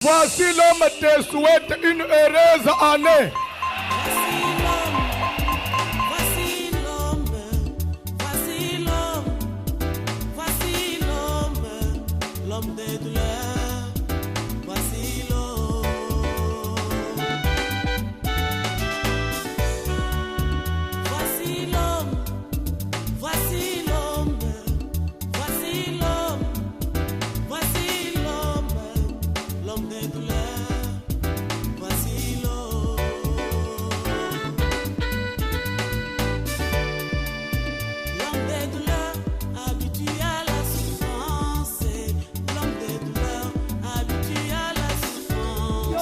Voici l'homme te souhaite une heureuse année. L'homme des douleurs, voici l'homme. Voici l'homme, voici l'homme, voici l'homme, voici l'homme, l'homme des douleurs, voici l'homme. L'homme des douleurs, habitué à la souffrance. L'homme des douleurs, habitué à la souffrance.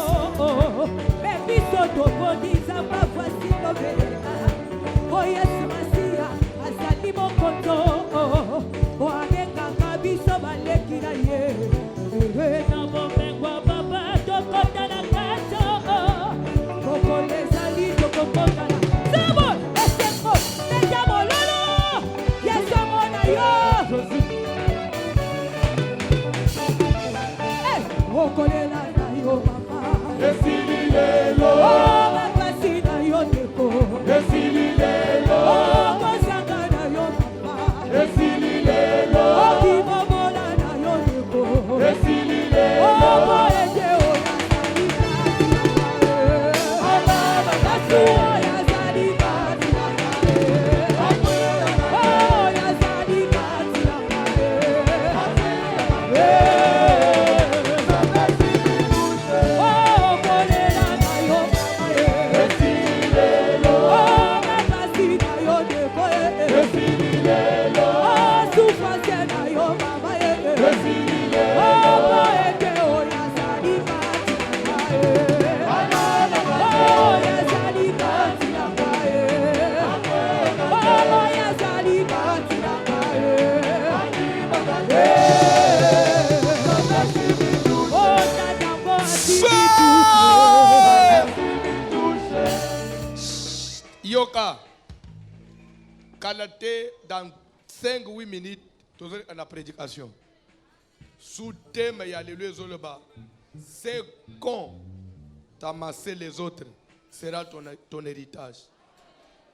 Baby, so tobonisa voici l'homme. Oh yes, Masia, azali mokoto. Oh agenga kabiso balekira ye. Na bomengwa baba tokota na kato. Koko lezali tokota na. Sabo, eseko, tejamo lolo. Yes, amona yo. Okolela na yo papa. Esililelo, Oh, mapasi na yo deko. esililelo, Oh, kosanga na yo papa. esililelo, Oh, kibobola na yo deko. esililelo. Oh, moeje oya salika. Mapasi oya salika. Oh, oya salika. Oh, kolela na yo papa. Oh, mapasi na yo deko. Oh, souffrance na yo mama. Oh, moeje oya salika. Oh, oya salika. Oh, oya salika. Oh, tatango asiki. Yoka, Kalaté, dans 5-8 minutes, toujours à la prédication. Sous thème, il y a le bas. C'est quand t'amasser les autres sera ton héritage.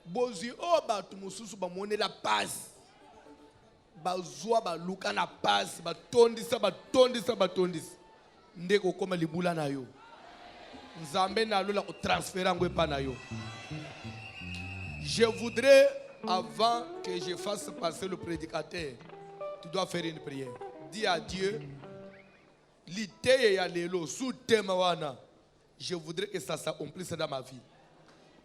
Bozi, oh, bah, tu me sous ba monnaie la passe. Bazwa ba luka na passe, ba tondisa, ba tondisa, ba tondisa. Ndeko koma libula na yo. Nzambe na lo la ko transférer ngwe pa na yo. Je voudrais, avant que je fasse passer le prédicateur, tu dois faire une prière. Dis à Dieu, l'ité ya lelo sous thème wana. Je voudrais que ça s'accomplisse dans ma vie.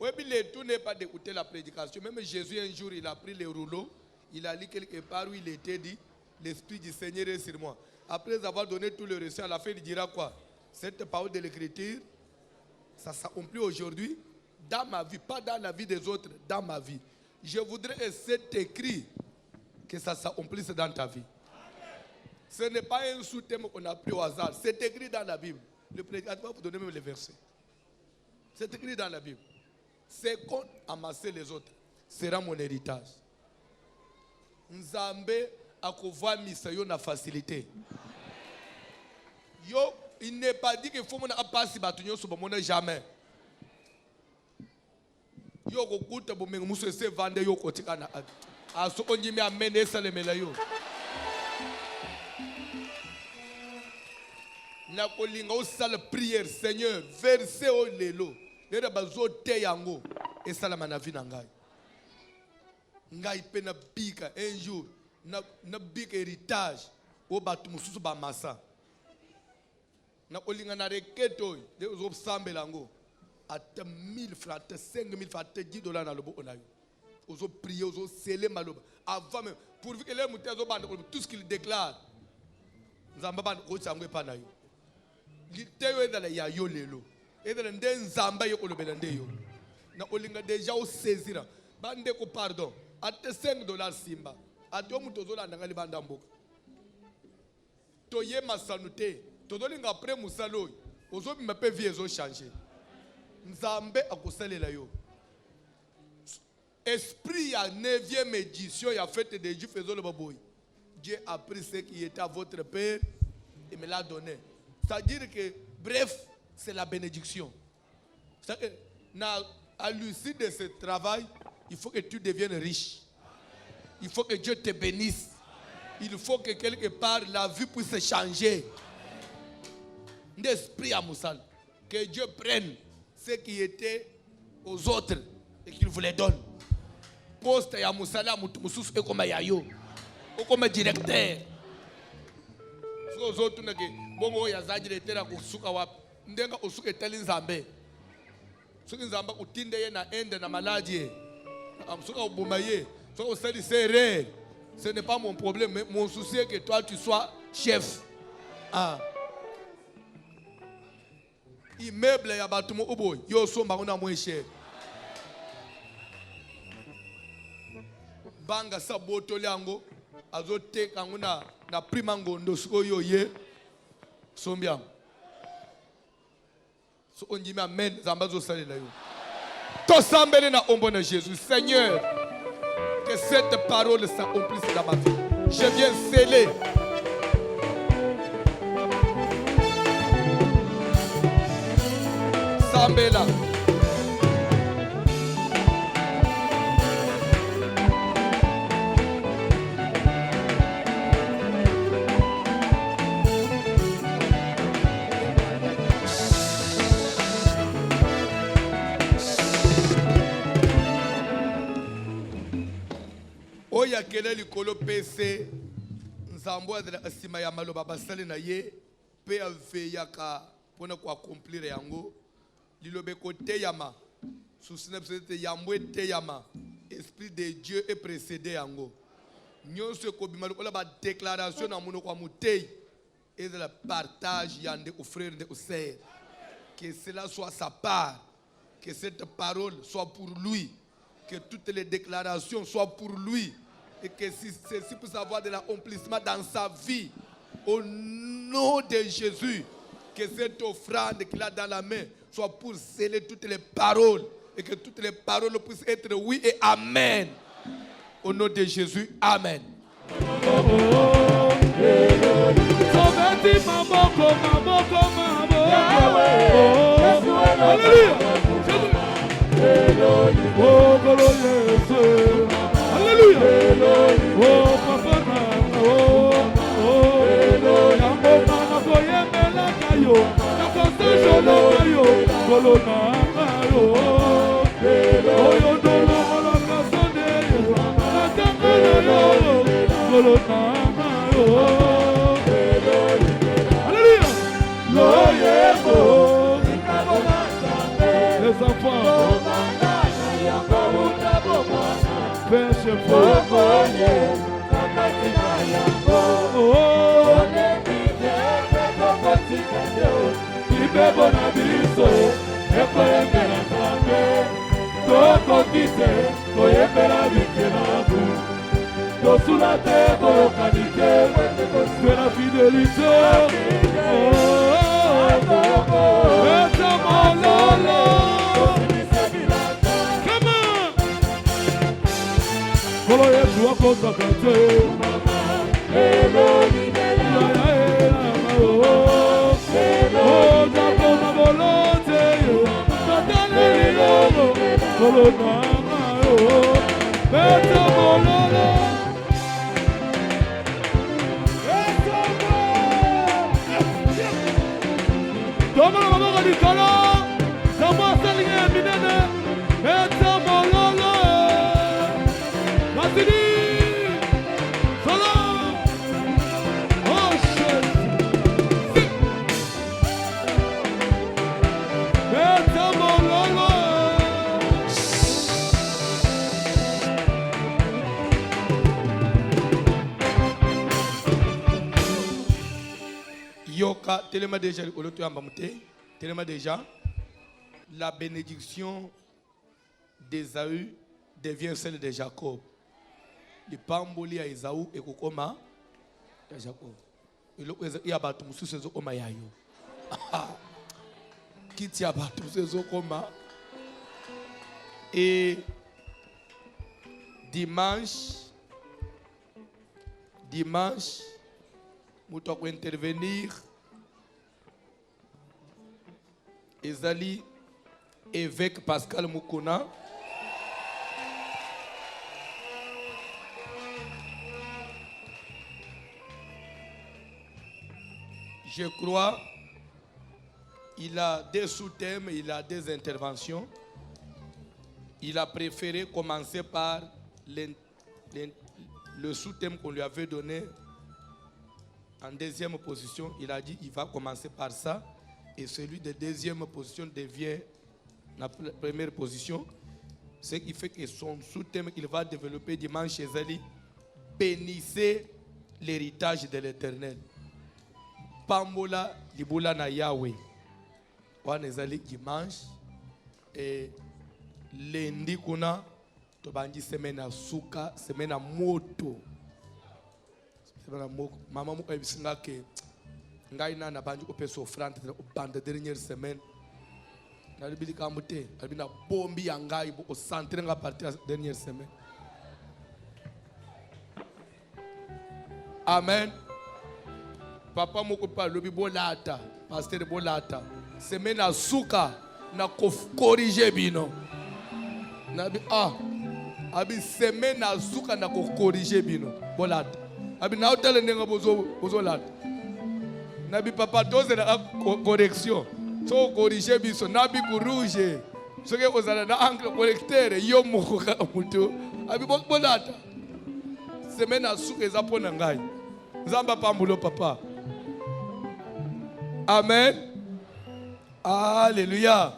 Oui, mais tout n'est pas d'écouter la prédication. Même Jésus, un jour, il a pris les rouleaux, il a lu quelque part où il était dit, l'Esprit du Seigneur est sur moi. Après avoir donné tout le reçu, à la fin, il dira quoi? Cette parole de l'Écriture, ça s'accomplit aujourd'hui dans ma vie, pas dans la vie des autres, dans ma vie. Je voudrais que c'est écrit, que ça s'accomplisse dans ta vie. Ce n'est pas un sous-thème qu'on a pris au hasard. C'est écrit dans la Bible. Le prédicateur va vous donner même les versets. C'est écrit dans la Bible. C'est qu'on amasser les autres sera mon héritage. Nzambe akovoa misa yo na facilité. Yo, il n'est pas dit qu'il faut mon apasi batunyo so bomona jamais. Yo kokuta bomengo muso se vande yo kotika na aso onjimi amene salemela yo. Na kolinga osala prière Seigneur verset o lelo lera bazo te yango esala manavi na ngai ngai pe na bika un jour na bika héritage o batu mususu ba masa na kolinga na reketo de ozo sambela ngo ata 1000 francs ata 5000 francs ata 10 dollars na lobo onayo ozo prier ozo sceller maloba avant même pourvu que les mutazo bande tout ce qu'il déclare nzamba bande ko tsangwe pa na yo liteyo edala ya yo lelo edala nde nzamba yo kolobela nde yo na olinga déjà o saisira bande ko pardon ate 5 dollars simba ate o muto zolanda ngali banda mboka to ye masanute to dolinga après musalo ozo bima pe vie ezo changer nzambe akosalela yo esprit à 9e édition ya fête des Juifs faisant le baboy Dieu a pris ce qui était à votre père et me l'a donné. C'est-à-dire que Bref, c'est la bénédiction. C'est-à-dire que, à l'issue de ce travail, il faut que tu deviennes riche. Il faut que Dieu te bénisse. Il faut que quelque part la vie puisse changer. D'esprit à Moussal. Que Dieu prenne ce qui était aux autres et qu'il vous les donne. Poste ya Moussala Moussous et comme Yayo. Ou comme directeur. Ce aux autres, bongo ya za directeur à Kusuka wa ndenga usuke teli Nzambe. Suki Nzamba utinde ye na ende na maladie. Amsuka ubumaye. Suka usali serre. Ce n'est pas mon problème, mais mon souci est que toi tu sois chef. Ah. Immeuble ya batumo ubo yo somba una moins cher. Banga sa botoli yango azoteka nguna na prima ngondo siko yo ye sombia. So onjimi amen zamba zo salela yo. To sambele na ombo na Jésus. Seigneur, que cette parole s'accomplisse dans ma vie. Je viens sceller. Sambela. Oya kele likolo PC nzambo azala asima ya maloba basali na ye pe aveyaka pona ko accomplir yango lilobe kote yama susina psete yambwe te yama esprit de Dieu est précédé yango nyonso ko bimalo kola ba déclaration na mono kwa mutei et de la partage yande au frère de au sœur que cela soit sa part, que cette parole soit pour lui, que toutes les déclarations soient pour lui et que ceci puisse avoir de l'accomplissement dans sa vie. Au nom de Jésus, que cette offrande qu'il a dans la main soit pour sceller toutes les paroles et que toutes les paroles puissent être oui et amen. Au nom de Jésus, amen. Les enfants, pêche de la fidélité. Kolo Yesu wako sakate. Yoka, tellement déjà, tellement déjà, la bénédiction d'Ésaü devient celle de Jacob. Le pamboli à Ésaü et Kokoma de Jacob. Il y a battu sous ses oma yayo. Qui tient battu ses okoma. Et dimanche, nous devons intervenir ezali évêque Pascal Mukuna. Je crois il a des sous-thèmes, il a des interventions. Il a préféré commencer par le sous-thème qu'on lui avait donné en deuxième position. Il a dit qu'il va commencer par ça. Et celui de deuxième position devient la première position. Ce qui fait que son sous-thème qu'il va développer dimanche chez Ali, bénissez l'héritage de l'Éternel. Pambola libula na Yahweh. Wana ezali dimanche et lundi kuna tobangi semaine ya suka, semaine ya moto. Mama moko ebisinga ke ngai na banji opesa offrande bande dernière semaine. Na libili kamute, albina bombi ya ngai bo centre nga partir dernière semaine. Amen. Papa moko pa lobi bolata, pasteur bolata. Semaine à suka na corriger bino. Nabi abi semaine à suka na corriger bino. Bolata. Abi na hotel nenga bozo lata. Nabi papa doze na correction. So corriger biso nabi ku rouge. So ke ozala na angle correcteur yo moko ka mutu. Abi bolata. Semaine à suka ezapona ngai. Zamba pambulo papa. Amen. Alléluia.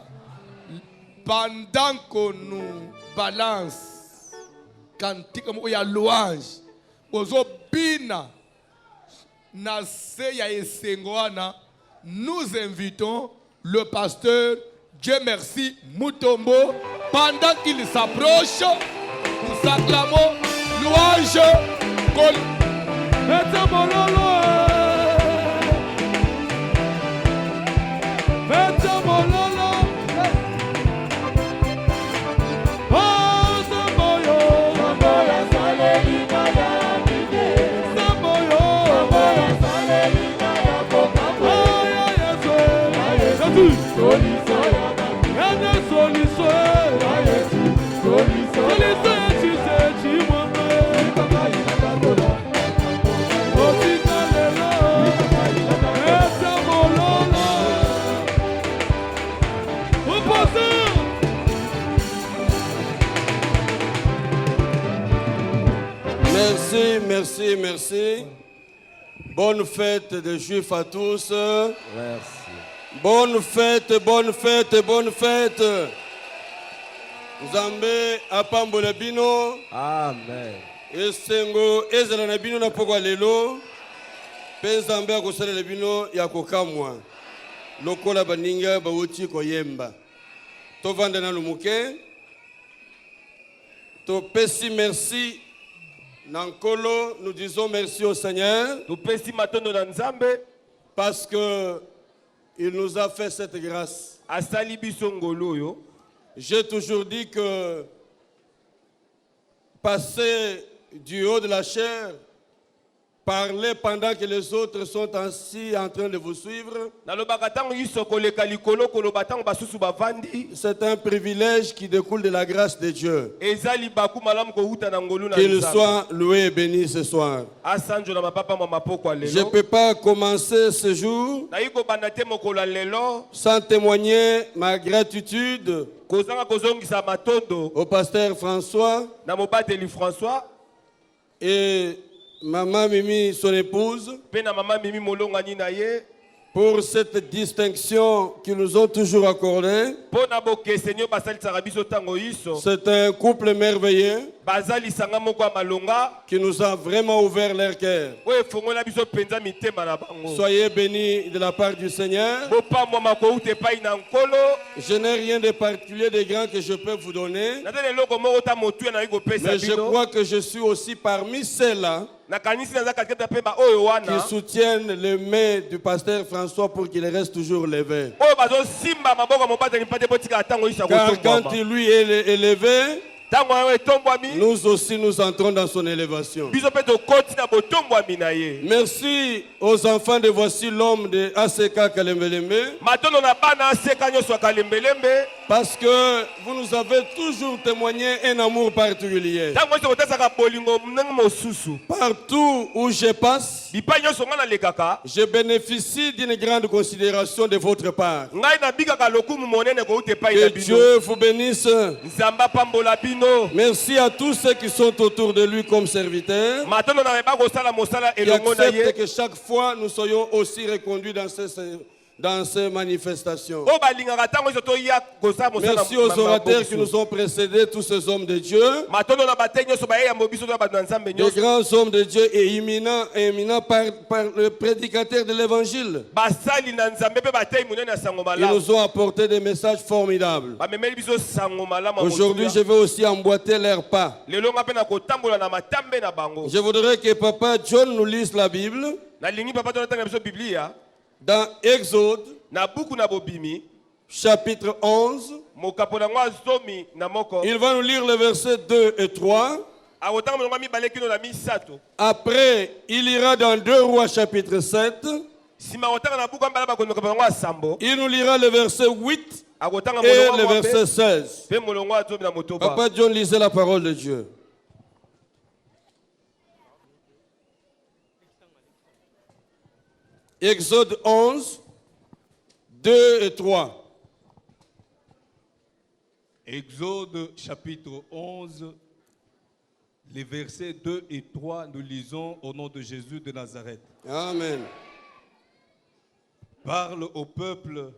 Pendant qu'on nous balance, quand il y a louange, nous invitons le pasteur, Dieu merci, Mutombo, pendant qu'il s'approche, nous acclamons louange. Merci, merci. Bonne fête des Juifs à tous. Merci. Bonne fête, bonne fête, bonne fête. Nzambe apambola bino. Amen. Esengo ezala na bino na pokwa lelo. Pe Nzambe akosalela bino ya kokamwa. Lokola baninga bauti koyemba. Tovanda na lumuke. To pesi merci. Nankolo, nous disons merci au Seigneur parce que il nous a fait cette grâce. J'ai toujours dit que passer du haut de la chair, parler pendant que les autres sont assis en train de vous suivre, c'est un privilège qui découle de la grâce de Dieu. Qu'il soit loué et béni ce soir. Je ne peux pas commencer ce jour sans témoigner ma gratitude au pasteur François et Maman Mimi, son épouse, pour cette distinction qu'ils nous ont toujours accordée. C'est un couple merveilleux qui nous a vraiment ouvert leur cœur. Soyez bénis de la part du Seigneur. Je n'ai rien de particulier de grand que je peux vous donner, mais je crois que je suis aussi parmi ceux-là qui soutiennent le main du pasteur François pour qu'il reste toujours levé. Car quand il lui est élevé, Tango oyo etombwami. nous aussi nous entrons dans son élévation. Biso pe tokoti na botombwami na ye. Merci aux enfants de Voici l'homme de ACK Kalembelembe. Matondo na bana aseka nyonso ya Kalembelembe. Parce que vous nous avez toujours témoigné un amour particulier. Tango oyo kotasaka bolingo ndenge mosusu. Partout où je passe, Bipai nyonso nga na lekaka. je bénéficie d'une grande considération de votre part. Ngai na bikaka lokumu monene ko ute pai Que na bino. Dieu vous bénisse. Nzamba pambola bino. Merci à tous ceux qui sont autour de lui comme serviteurs. Matondo na meba kosala mosala Qui elongo na ye. acceptent que chaque fois nous soyons aussi reconduits dans ces manifestations. O balingaka tango oyo toya kosala mosala. Merci aux orateurs qui nous ont précédés, tous ces hommes de Dieu. Matondo na batei nyonso baye ya mobiso to bato na Nzambe Des nyonso. grands hommes de Dieu et éminents par le prédicateur de l'évangile. Basali na Nzambe pe batei munene ya sango Ils malamu. nous ont apporté des messages formidables. Bamemeli biso sango malamu. Aujourd'hui, je vais aussi emboîter leurs pas. Lelo nga pe na kotambola na matambe na bango. Je voudrais que Papa John nous lise la Bible Nalingi papa to tanga biso Biblia dans Exode, na buku na bobimi chapitre 11. mokapo na ngwa zomi na moko. Il va nous lire les versets 2 et 3. Awotanga mo ngami baleki no na misato. Après, il ira dans 2 Rois chapitre 7. Sima otanga na buku ambala bakono ka ngwa sambo. Il nous lira le verset 8 Awotanga et mo le ngwa verset 16. pe mo ngwa zomi na motoba. Papa John lisait la parole de Dieu. Exode 11, 2 et 3. Exode chapitre 11, les versets 2 et 3, nous lisons au nom de Jésus de Nazareth. Amen. Parle au peuple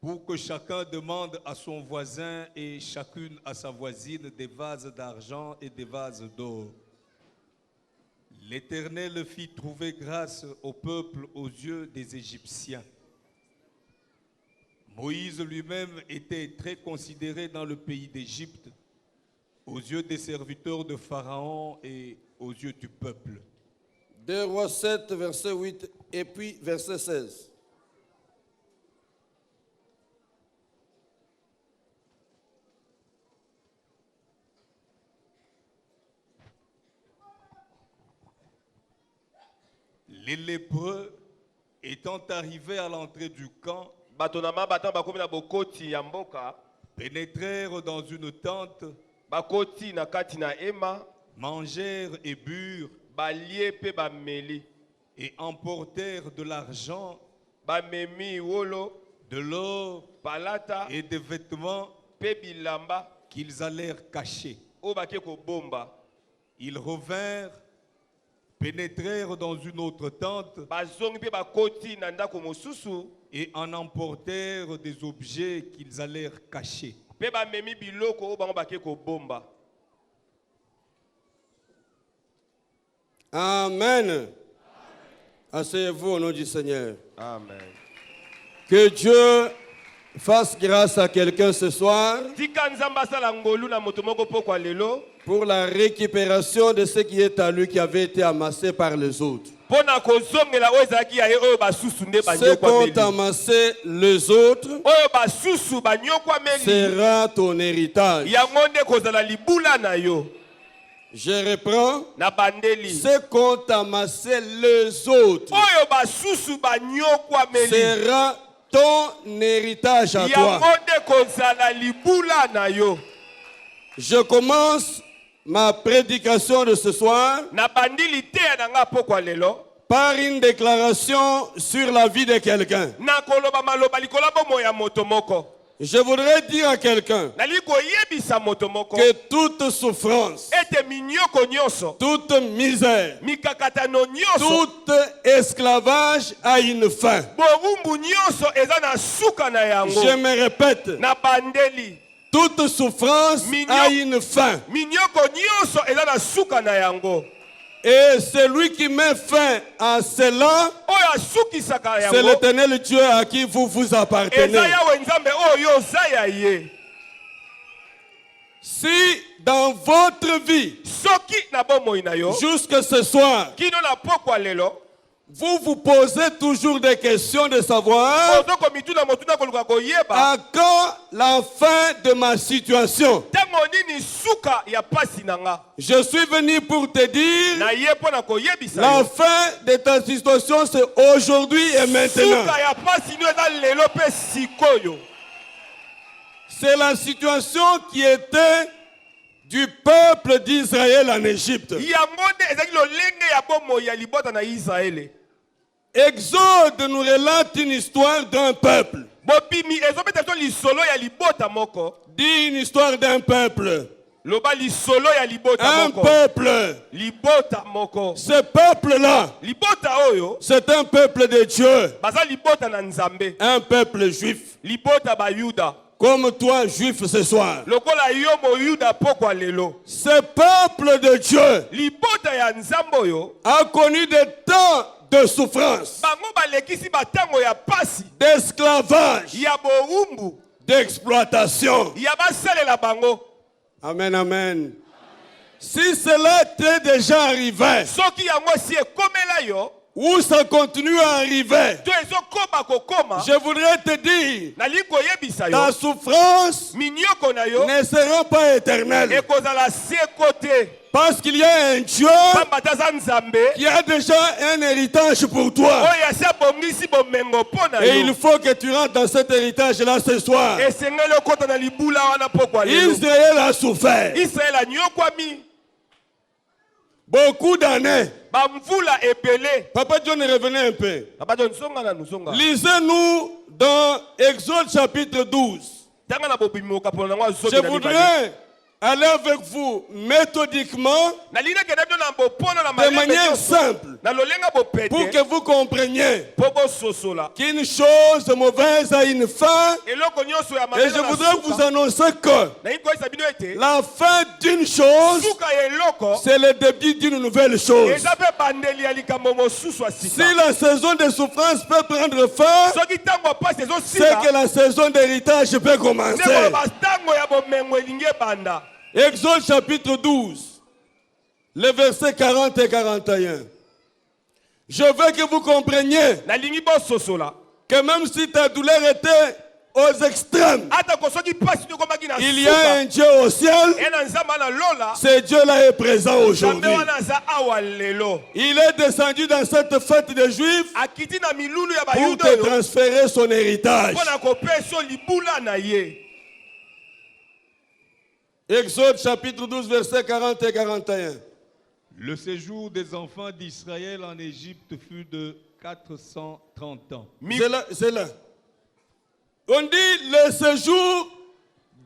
pour que chacun demande à son voisin et chacune à sa voisine des vases d'argent et des vases d'or. L'Éternel fit trouver grâce au peuple aux yeux des Égyptiens. Moïse lui-même était très considéré dans le pays d'Égypte, aux yeux des serviteurs de Pharaon et aux yeux du peuple. 2 Rois 7, verset 8 et puis verset 16. Les lépreux étant arrivés à l'entrée du camp, Batonama batan bakomi na bokoti ya mboka. pénétrèrent dans une tente, Bakoti na kati na ema. mangèrent et burent, Balie pe bameli. et emportèrent de l'argent, Bamemi wolo. de l'or Palata. et des vêtements Pe bilamba. qu'ils allèrent cacher. O bake ko bomba. Ils revinrent, pénétrèrent dans une autre tente Bazongi pe bakoti na ndako mosusu. et en emportèrent des objets qu'ils allèrent cacher. Pe bamemi biloko o bango bake ko bomba. Amen. Asseyez-vous au nom du Seigneur. Amen. Que Dieu fasse grâce à quelqu'un ce soir Tika nzamba sala ngolu na moto moko pokwa lelo. pour la récupération de ce qui est à lui qui avait été amassé par les autres. Pona kozongela oyo ezalaki ya ye oyo basusu nde Ce qu'ont banyokwameli. amassé les autres Oyo basusu banyokwameli. sera ton héritage. Yango nde kozala libula na yo. Je reprends. Na bandeli. Ce qu'ont amassé les autres Oyo basusu banyokwameli. sera ton héritage à Yango toi. nde kozala libula na yo. Je commence ma prédication de ce soir Na bandili te na nga pokwa lelo. par une déclaration sur la vie de quelqu'un. Na koloba maloba likolo bomo ya moto moko. Je voudrais dire à quelqu'un Nali koyebisa moto moko. que toute souffrance, Ete minyoko nyonso. toute misère, Mikakatano nyonso. tout esclavage a une fin. Borumbu nyonso eza na suka na yango. Je me répète, Na bandeli. toute souffrance a une fin. Minyoko nyonso eza na suka na yango. Et celui qui met fin à cela, Oyo asukisaka c'est yango. l'Éternel Dieu à qui vous appartenez. Eza yawe nzambe oyo oza ya ye. Si dans votre vie, Soki na bomoi na yo. jusque ce soir, Kino na pokwa lelo. vous vous posez toujours des questions de savoir Ozo komituna motuna koluka koyeba. à quand la fin de ma situation. Tango nini suka ya pasi nanga. Je suis venu pour te dire Na ye pona koyebisa. la fin de ta situation c'est aujourd'hui et maintenant. Suka ya pasi no eza lelo pe sikoyo. C'est la situation qui était du peuple d'Israël en Égypte. Yango nde ezaki lolenge ya bomo ya libota na Israele. Exode nous relate une histoire d'un peuple. Bopimi ezobeta to lisolo ya libota moko. Dit une histoire d'un peuple. Loba lisolo ya libota Un moko. peuple. Libota moko. Ce peuple-là, Libota oyo c'est un peuple de Dieu. baza libota na Nzambe. Un peuple juif. Libota ba Yuda. Comme toi, juif ce soir. Lokola yo mo Yuda pokwa lelo. Ce peuple de Dieu Libota ya Nzambe oyo a connu des temps de souffrance, bango balekisi batango ya pasi d'esclavage, ya bowumbu d'exploitation. ya basalela bango. Amen, amen. Si cela t'est déjà arrivé, Soki yango si ekomela yo ou ça continue à arriver, to ezokoma kokoma je voudrais te dire, nali koyebisa ta yo souffrance minioko na yo ne sera pas éternelle. ekozala se kote Parce qu'il y a un Dieu pamba taza Nzambe qui a déjà un héritage pour toi. oyo asi abongisi bomengo mpo na Et il yo faut que tu rentres dans cet héritage-là ce soir. esengeli okota na libula wana pokwa lelo. Israël a souffert Israele anyokwami beaucoup d'années. bamvula ebele. Papa John revenait un peu. Abajo nsonga na nusonga Lisez-nous dans Exode chapitre 12. tanga na bobimoka mpona nango azoki Je na libala. voudrais aller avec vous méthodiquement, nalingi kende bino na bopona na de malembe manière nyonso. simple, na lolenga bopete pour que vous compreniez mpo bososola qu'une chose mauvaise a une fin. eloko nyonso ya Et je voudrais vous annoncer que nalingi koyebisa bino ete la fin d'une chose, suka ya eloko c'est le début d'une nouvelle chose. eza mpe bandeli ya likambo mosusu ya Si sika. la saison de souffrance peut prendre fin, soki ntango ya pasi c'est ezosila que la saison d'héritage peut commencer. nde koloba ntango ya bomengo elingi ebanda. Exode chapitre 12, les versets 40 et 41. Je veux que vous compreniez nalingi bososola que même si ta douleur était aux extrêmes, atako soki pasi tokomaki na il y a suka un Dieu au ciel. ye na nzambe ana lola Ce Dieu-là est présent nzambe aujourd'hui. wana aza awa lelo Il est descendu dans cette fête des Juifs akiti na milulu ya pour bayuda te oyo transférer son héritage. mpo na kopesa libula na ye. Exode chapitre 12, versets 40 et 41. Le séjour des enfants d'Israël en Égypte fut de 430 ans. C'est là. On dit le séjour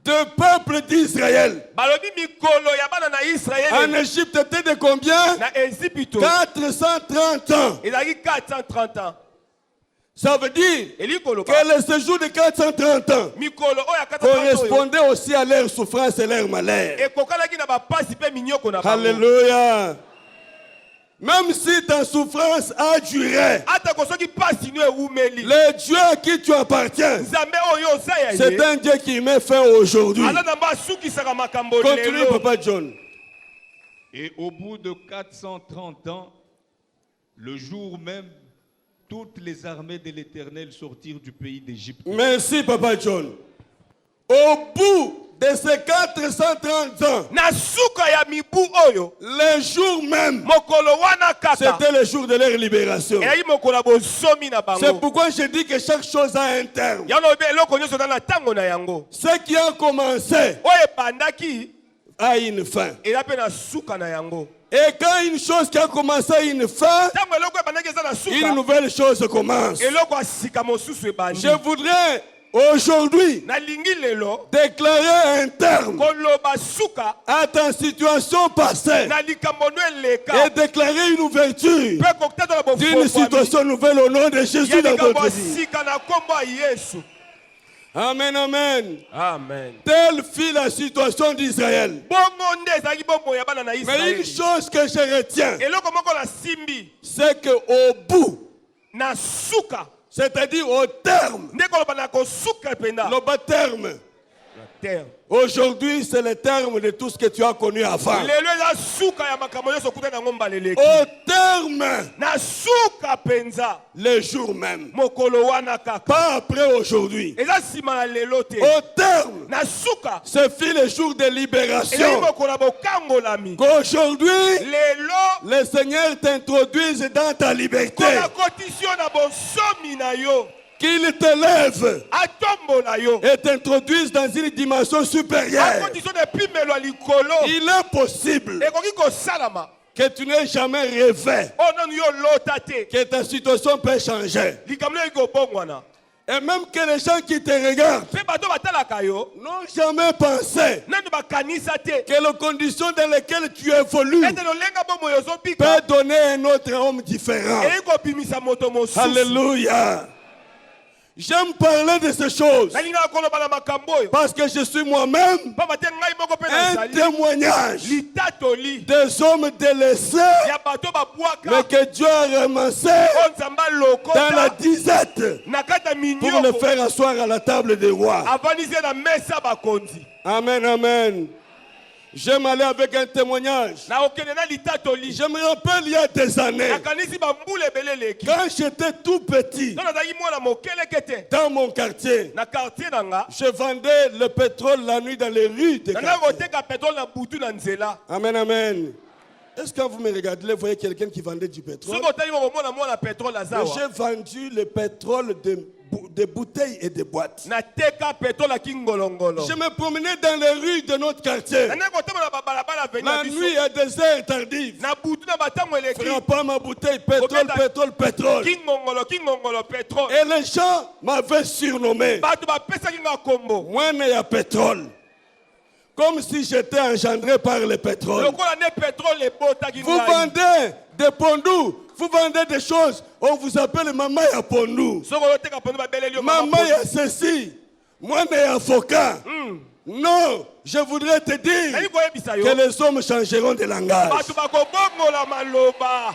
du peuple d'Israël balobi mikolo ya bana na en Israele Égypte était de combien? na Ezipito 430 ans. ezalaki 430 ans. Ça veut dire eli koloba que le séjour de 430 ans mikolo oyo ya 430 oyo correspondait aussi à leur souffrance et leur malheur. ekokalaki na bapasi mpe minyoko na bango. Alléluia. Même si ta souffrance a duré, atako soki pasi no ewumeli le Dieu à qui tu appartiens, nzambe oyo oza ya c'est ye un Dieu qui met fin aujourd'hui. aza na mbo asukisaka makambo Continue, lelo. Papa John. Et au bout de 430 ans, le jour même, toutes les armées de l'Éternel sortirent du pays d'Égypte. Merci, Papa John. Au bout de ces 430 ans, na suka ya mibu oyo le jour même, mokolo wana kaka c'était le jour de leur libération. eyaki mokolo ya bosomi na C'est bango. pourquoi je dis que chaque chose a un terme. yango lobi eloko nyonso eza na ntango na yango Ce qui a commencé oyo ebandaki a une fin. eza mpe na suka na yango. Et quand une chose qui a commencé a une fin, ntango eloko ebandaki eza na une suka nouvelle chose commence. eloko ya sika mosusu ebandi. Je voudrais aujourd'hui nalingi lelo déclarer un terme koloba suka à ta situation passée na likambo no eleka et déclarer une ouverture mpe kokutana na d'une bofongwami situation nouvelle au nom de Jésus ya dans likambo votre ya vie. sika na nkombo ya Yesu. Amen, amen. Amen. Telle fut la situation d'Israël. bongo nde ezalaki bomoi ya bana na Mais une Israeli. chose que je retiens, eloko moko na simbi c'est qu'au bout, na suka c'est-à-dire au terme, nde koloba na kosuka mpenda le bas terme, terre. Aujourd'hui, c'est le terme de tout ce que tu as connu avant. Lelo eza suka ya makambo nyonso kuta na ngomba leleki. Au terme, Na suka penza. le jour même. Mokolo wana kaka. Pas après aujourd'hui. Eza sima na lelo te. Au terme, Na suka. ce fut le jour de Eza libération. mokolo bokangolami. Qu'aujourd'hui, Lelo le Seigneur t'introduise dans ta liberté. kona kotisio na bonsomi na yo. Qu'il t'élève Atombola yo. et t'introduise dans une dimension supérieure. Akotisio de pimelo likolo. Il est possible Ekoki kosalama. que tu n'aies jamais rêvé Onon yo lota te. que ta situation peut changer. Likamlo iko bongwana. Et même que les gens qui te regardent Pe bato batalaka yo. n'ont jamais pensé Nanu bakanisa te. que les conditions dans lesquelles tu évolues Ete lolenga bomo yo peut zobika. donner un autre homme différent. Eko bimisa moto mosusu. Alléluia. J'aime parler de ces choses Nalinga koloba na makambo yo. parce que je suis moi-même Pamba te ngai moko pe un nazali. témoignage Litatoli. des hommes délaissés, Ya bato babwaka. mais que Dieu a ramassé O nzamba dans la lokota. disette Na kata pour le minyoko. faire asseoir à la table des rois. Avanise na mesa bakonzi. Amen, amen. J'aime aller avec un témoignage. Na okende na litatoli. Je me rappelle il y a des années, Nakanisi bambule beleleki. quand j'étais tout petit Donc nazali mwana mokele kete. dans mon quartier, Na quartier nanga. je vendais le pétrole la nuit dans les rues de Nanga quartier. koteka pétrole na butu na nzela. Amen, amen. Est-ce que quand vous me regardez, vous voyez quelqu'un qui vendait du pétrole? Soki otali moko mwana pétrole azawa. J'ai vendu le pétrole de bouteilles et de boîtes. Na teka pétrole à kingolongolo. Je me promenais dans les rues de notre quartier. Nanga kotama na balabala veni La nuit à des heures tardives. na butu na batango eleki. Frappant ma bouteille, pétrole, pétrole, pétrole. Kingongolo pétrole. Et les gens m'avaient surnommé Bato bapesaki nga kombo. Mwana ya pétrole. Comme si j'étais engendré par le pétrole. Lokola ne pétrole ebotaki Vous ngai. vendez des pondous, vous vendez des choses, on vous appelle maman ya pondou. Soko oteka pondo babeleli yo Maman ya ceci, mwana ya avocat. Non, je voudrais te dire Nani koyebisa yo. que les hommes changeront de langage. Bato bakobongola maloba.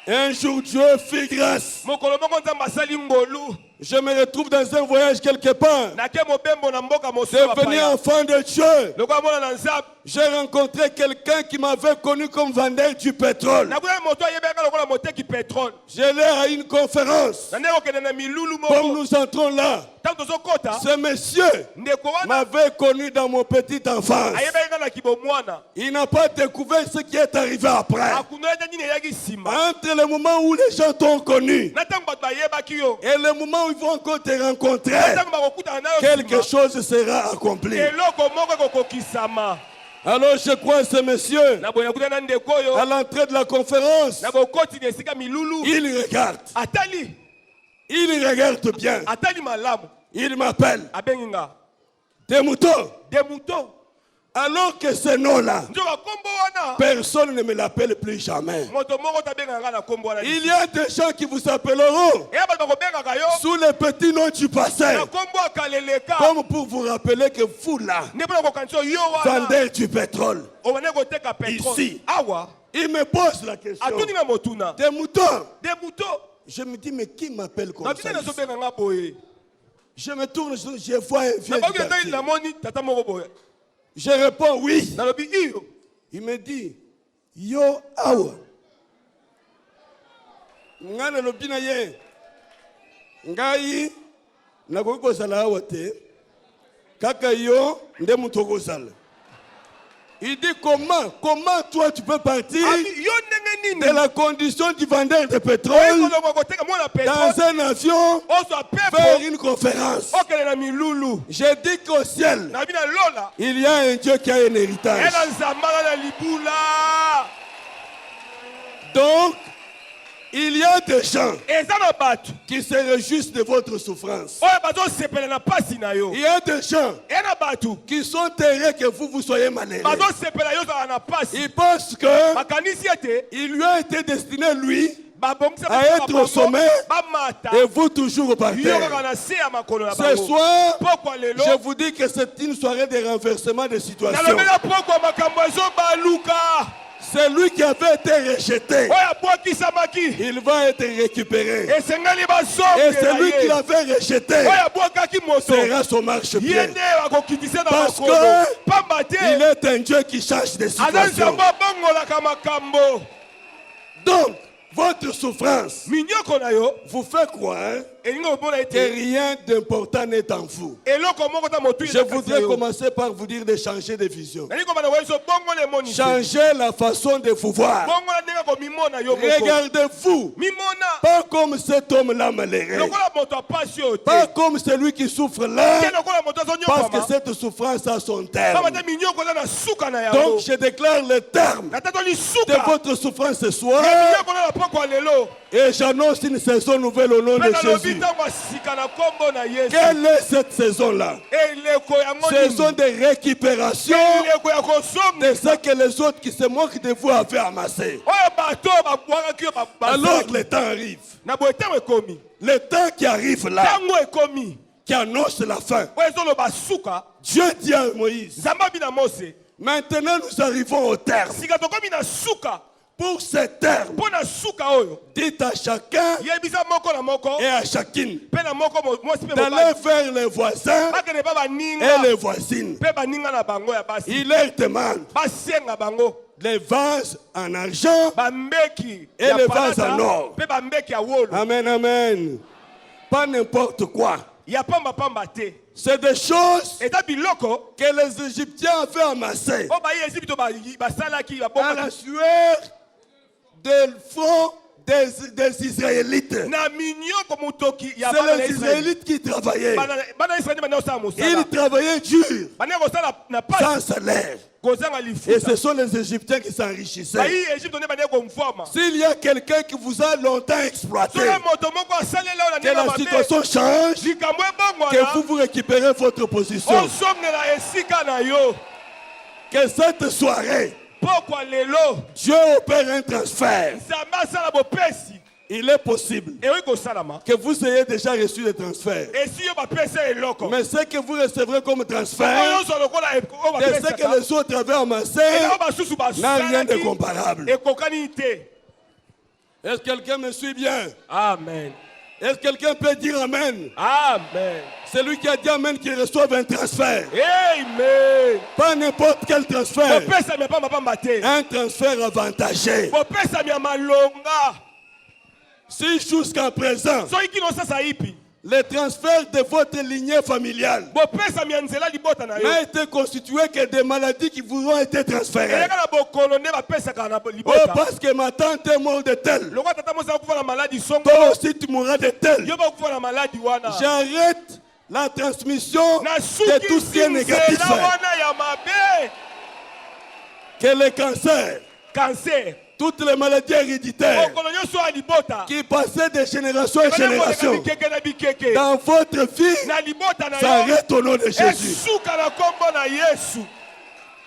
Un jour Dieu fit grâce. Mokolo moko nzambe asali ngolu. Je me retrouve dans un voyage quelque part. Nake mobembo na mboka mosusu Devenu bapaya. enfant de Dieu. Lokola mona na nzambe. J'ai rencontré quelqu'un qui m'avait connu comme vendeur du pétrole. Nakuna moto ayebeka lokola moteki pétrole. J'ai l'air à une conférence. Nane okende na milulu Comme moko. nous entrons là, Tango tozokota. ce monsieur Ndeko wana m'avait connu dans mon petite enfance. ayebeka na kibomwana. Il n'a pas découvert ce qui est arrivé après. Akuna ete nini eyaki nsima. Entre le moment où les gens t'ont connu Na tango bato bayebaki yo. et le moment où ils vont encore te rencontrer, Na tango bakokutana na yo quelque nsima. chose sera accompli. Eloko moko ekokokisama. Alors je crois ce monsieur, Na boye nakutana na ndeko oyo. à l'entrée de la conférence, Na bokoti na esika milulu. il regarde. Il regarde bien. Atali malamu. Il m'appelle. Abengi nga. Des moutons. Des moutons. Alors que ce nom-là, Nzoka kombo wana. personne ne me l'appelle plus jamais. Moto moko tabenga nga na kombo wana. Il y a des gens qui vous appelleront Eya bato bakobengaka yo. sous les petits noms du passé, Na kombo akaleleka. comme pour vous rappeler que vous là, Nde mpona kokanisa yo wana. vendez du pétrole. Obane koteka pétrole. Ici. Awa. Il me pose la question. Atuni nga motuna. Des moutons. Des moutons. Je me dis, mais qui m'appelle comme Na ça bino ici? nazobenga nga boye. Je me tourne, je vois un vieux Na du bakoki ndenge quartier. namoni tata moko boye. Je réponds oui. Nalobi iyo. Il me dit, yo awa. Ngana lobina ye. Ngai nakoki kozala awa te. Kaka yo nde mutu okozala. Il dit comment toi tu peux partir Abi yo ndenge de nini. la condition du vendeur de pétrole Oyekoloba koteka mwana pétrole. dans un avion Ozwa faire pepo. une conférence. Okele na milulu. J'ai dit qu'au ciel, Na bina lola. il y a un Dieu qui a un héritage. Ela nzambala na libula. Donc, il y a des gens Eza na bato. qui se réjouissent de votre souffrance. Oyo bazosepela na pasi na yo. Il y a des gens Eya na bato. qui sont heureux que vous soyez malheureux. Bazosepela yo ozala na pasi. Ils pensent que Bakanisi ete. il lui a été destiné, lui, Babongisa à bato être na au sommet bamata. et vous toujours par Yo terre. kaka na se ya makolo na Ce bango. soir, Pokwa lelo. je vous dis que c'est une soirée de renversement de situation. Nalobela pokwa makambo ezobaluka. Celui qui avait été rejeté, oyo abwakisamaki il va être récupéré. esengeli Et bazongela celui qui ye l'avait rejeté oyo abwakaki moto sera son ye marchepied. nde bakokitisa na Parce makolo que pamba il te est un Dieu qui change de aza situation. nzambe abongolaka makambo. Donc, votre souffrance minyoko na yo vous fait croire elingi komona que ete rien d'important n'est en vous. eloko moko ta motu Je voudrais commencer par vous dire de changer de vision. nalingi kobana koyeso bongo na emoni te. Changez la façon de vous voir. bongo na ndenge komimona yo moko Regardez-vous mimona pas comme cet homme-là malheureux, lokola moto apasi oyo te pas comme celui qui souffre là, te lokola moto parce que azonyokama cette souffrance a son pamba terme. te minyoko eza na suka na yango Donc je déclare le terme natatoli de suka votre souffrance ce soir ya minyoko na poko ya lelo et j'annonce une saison nouvelle au nom mpe de nalobi Jésus. ntango asika na nkombo na yesu Quelle est cette saison-là? eleko yango Saison nini de récupération eleko ya de kosomba ce que les autres qui se moquent de vous avaient amassé. oyo bato babwakaki yo Alors que le temps arrive, na boye ntango ekomi le temps qui arrive là, ntango ekomi qui annonce la fin. oyo ezoloba suka Dieu dit à Moïse, nzambe abi na mose maintenant nous arrivons au terme. sika tokomi na suka Pour ce terme, mpo na suka oyo dites à chacun yebisa moko na moko et à chacune mpe na moko mwasi mpe d'aller mobali vers les voisins bakende mpe et baninga les voisines. mpe baninga na bango ya basi Il leur demande basenga bango les vases en argent. bambeki Et ya le vase palata en or. mpe bambeki ya wolo Amen, amen. Pas n'importe quoi. ya pambapamba te C'est des choses eza biloko que les Égyptiens avaient amassées oyo baye ezipito basalaki à la babongaki sueur de front des Israélites. na minyoko motoki ya C'est bana les ya Israeli. Israélites qui travaillaient. Bana ya Israeli bana kosala mosala Ils travaillaient dur, bana kosala na sans pasi salaire. kozanga Et lifuta ce sont les Égyptiens qui s'enrichissaient. bayi Egypte nde bana komfama S'il y a quelqu'un qui vous a longtemps exploité, soki moto moko asalela oyo na que ndenge la mabe situation change, likambo que ebongwana vous récupérez votre position. osongela esika na yo Que cette soirée, pokwa lelo Dieu opère un transfert. nzambe asala bopesi Il est possible eyoki kosalama que vous ayez déjà reçu le transfert. esi yo bapesi eloko Mais ce que vous recevrez comme transfert, oyo nyonso lokola oyo de ce que bapesaka les autres avaient amassé, eloko basusu n'a rien de basalaki comparable. ekokani te Est-ce que quelqu'un me suit bien? amen Est-ce que quelqu'un peut dire Amen? amen Celui qui a dit Amen qui reçoit un transfert. amen Pas n'importe quel transfert. bopesami ya pambapamba te Un transfert avantagé. bopesami ya malonga Si jusqu'à présent, soki kino osasa ipi le transfert de votre lignée familiale bopesami ya nzela libota na yo n'a été constitué que des maladies qui vous ont été transférées. eleka na bokolo nde bapesaka na Oh, libota parce que ma tante est morte de tel. lokwa tata mosi akufa na maladi songo Toi aussi tu mourras de tel. yo bakufa na maladi wana J'arrête la transmission na de suki tout ce qui est négatif. nzela wana ya mabe Que le cancer, cancer toutes les maladies héréditaires mokolo nyonso ya libota qui passaient de génération en génération bikeke na bikeke dans votre vie na libota na yo s'arrête au nom de Jésus. esuka na nkombo na yesu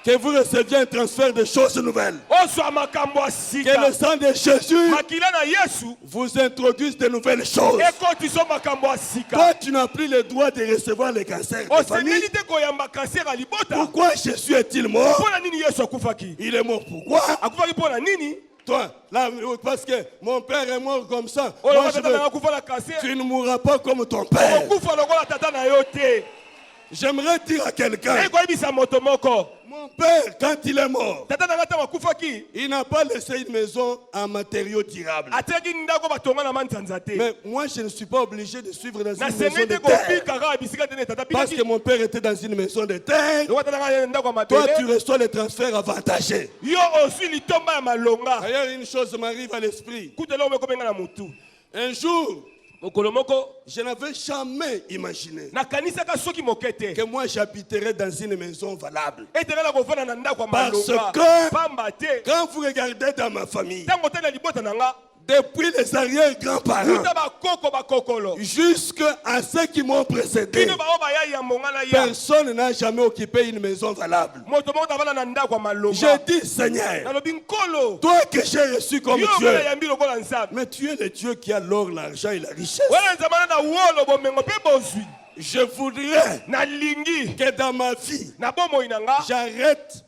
Que vous receviez un transfert de choses nouvelles. ozwa makambo ya Que le sika sang de Jésus makila na yesu vous introduise de nouvelles choses. ekotiso makambo ya sika Toi, tu n'as plus le droit de recevoir le cancer de famille. osengeli te koyamba kanser ya libota Pourquoi Jésus est-il mort? mpo na nini yesu akufaki Il est mort pourquoi? akufaki mpo na nini Toi, là, parce que mon père est mort comme ça. oyo Moi, je tata nanga veux- akufa na kanser tu ne mourras pas comme ton père. okufa lokola tata na yo te J'aimerais dire à quelqu'un, ekoyebisa moto moko mon père, quand il est mort, tata nanga ntango akufaki il n'a pas laissé une maison en matériaux durables. atiaki ndako batonga na manzanza te Mais moi, je ne suis pas obligé de suivre dans une maison nasengeli de te terre. kobika kaka bisika tene tata Parce que bikaki mon père était dans une maison de terre. lokola tata nanga ndako ya Toi, tu mabele reçois les transferts avantagés. yo oswi litomba ya malonga D'ailleurs, une chose m'arrive à l'esprit. kutela omekomenga na mutu Un jour, mokolo moko je n'avais jamais imaginé nakanisaka soki moke te que moi j'habiterais dans une maison valable. etelela kovanda na ndako ya Parce malonga que- pamba te Quand vous regardez dans ma famille, ntango otali na libota na nga depuis les arrière-grands-parents kuta bakoko bakokolo jusqu'à ceux qui m'ont précédé, bino bao bayai ya monga na ya personne n'a jamais occupé une maison valable. moto moko tavanda na ndako ya malonga Je dis, Seigneur, nalobi nkolo toi que j'ai reçu comme yo Dieu, ngana yambi lokola nzambe mais tu es le Dieu qui a l'or, l'argent et la richesse. wana nzambe na wolo bomengo mpe bozwi Je voudrais nalingi que dans ma vie, na bomoi na nga j'arrête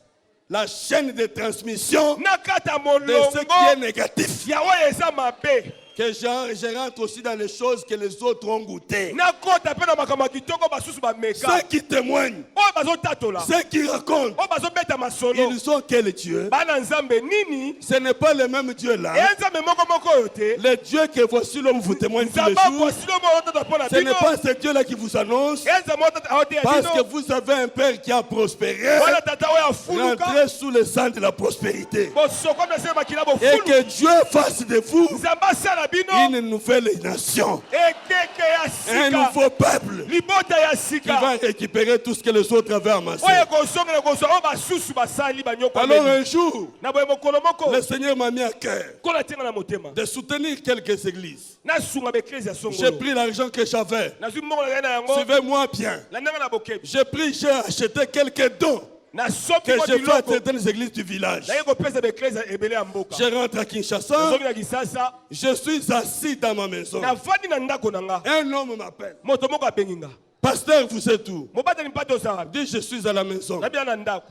la chaîne de transmission nakata de ce qui est molongo négatif. ya oyo eza mabe Que je rentre aussi dans les choses que les autres ont goûtées. nakota mpe na makambo ya kitoko basusu bameka Ceux qui témoignent, oyo bazotatola ceux qui racontent, oyo bazobeta masolo ils sont quel Dieu? bana nzambe nini Ce n'est pas le même Dieu là. ye nzambe moko oyo te Le Dieu que voici l'homme vous témoigne tous les nzambe jours. akwasi lomo otata mpo na Ce n'est bino pas ce Dieu là qui vous annonce. ye nzambe otata aoteya Parce que bino vous avez un Père qui a prospéré. wana tata oyo afuluka Rentrez sous le sang de la prospérité. bosoko na se makila Et bofulu que Dieu fasse de vous nzambe asala bino une nouvelle nation. ekeke ya Un sika nouveau peuple libota ya qui sika va récupérer tout ce que les autres avaient amassé. oyo ekozongela kozwa oyo basusu basali Alors banyokomeli un jour, na boye mokolo moko le Seigneur m'a mis à cœur kola tianga na motema de soutenir quelques églises. nasunga baeklesi ya J'ai songolo pris l'argent que j'avais. nazwi mbongo na ngai na yango Suivez-moi bien. landanga na bokebi J'ai acheté quelques dons nasopi que mwa j'ai fait à biloko certaines églises du village. naye kopesa baeklesi ebele ya mboka Je rentre à Kinshasa. nazongi na kisasa Je suis assis dans ma maison. navandi na ndako na nga Un homme m'appelle. moto moko abengi nga Pasteur, vous êtes où? mobateli mpate osala Dit, je suis à la maison. nabina na ndako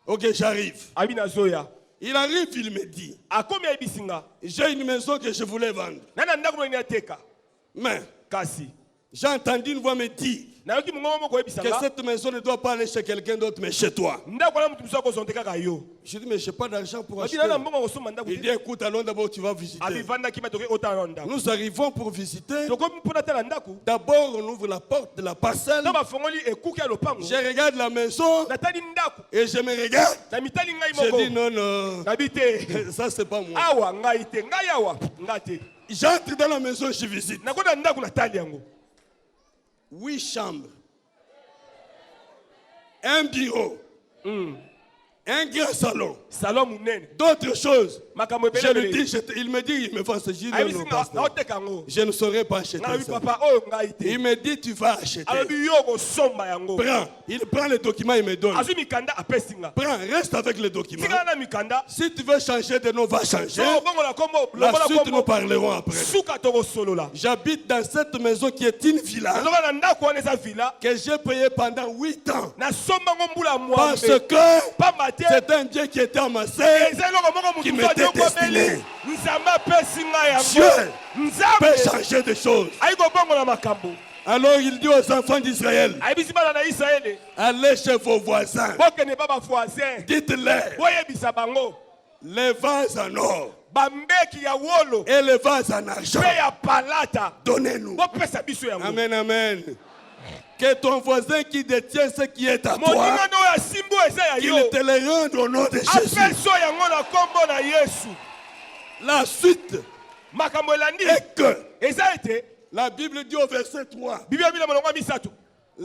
Ok, j'arrive. abi nazoya Il arrive, il me dit, akomi ayebisi nga j'ai une maison que je voulais vendre. nai na ndako molenge ateka Mais kasi j'ai entendu une voix me dire nayoki mongongo moko oyebisa que nga cette maison ne doit pas aller chez quelqu'un d'autre, mais chez toi. ndako wana motu mosu akozonde kaka yo Je dis, mais je n'ai pas d'argent pour acheter. abina na mbongo kosomba ndako Il dit, écoute, allons d'abord, tu vas visiter. abivandaki ma tokoki otala na ndako Nous arrivons pour visiter. tokomi mpona tala ndako D'abord, on ouvre la porte de la parcelle. ntango bafongoli ekuki ya lopango Je regarde la maison natali ndako et je me regarde. na mitali ngai Je dis, moko non, non, nabi te ça, c'est pas moi. awa ngai te ngai awa ngai te J'entre dans la maison, je visite. nakota ndako natali yango 8 chambres. Un bureau. Un grand salon. salon monene D'autres choses. makambo Je lui ebele dis, il me dit, il me vend ce gilet. ayebisi Non, nga pasteur. naoteka yango Je ne saurais pas acheter nalobi ça. papa oyo ngai te Il me dit, tu vas acheter. alobi yo okosomba yango Prends. Il prend le document, il me donne. azwi mikanda apesi nga Prends, reste avec le document. tikala na mikanda Si tu veux changer de nom, va changer. so obongola kombo La lokola suite, nous kombo parlerons après. suka tokosolola J'habite dans cette maison qui est une villa nazoka na ndako wana eza villa que j'ai payée pendant 8 ans. nasomba ngo mbula Parce mwambe que pamba te c'est un Dieu qui était amassé. eza eloko moko qui motu m'était ajokomeli destiné. nzambe apesi ngai Dieu yango peut nzambe changer de choses. ayi kobongola makambo Alors il dit aux enfants d'Israël, ayebisi bana na israele allez chez vos voisins. bokende ba bavoisin Dites-leur, boyebisa bango les vases en or bambeki ya wolo et les vases en argent, mpe ya palata donnez-nous. bopesa biso yango Amen, amen. Que ton voisin qui détient ce qui est à toi, moningano oyo asimbi oyo eza ya qu'il yo te le rende au nom de Jésus. apesi oyo yango na nkombo na yesu La suite makambo elandi est que eza ete la Bible dit au verset 3, biblia bila molongo ya misato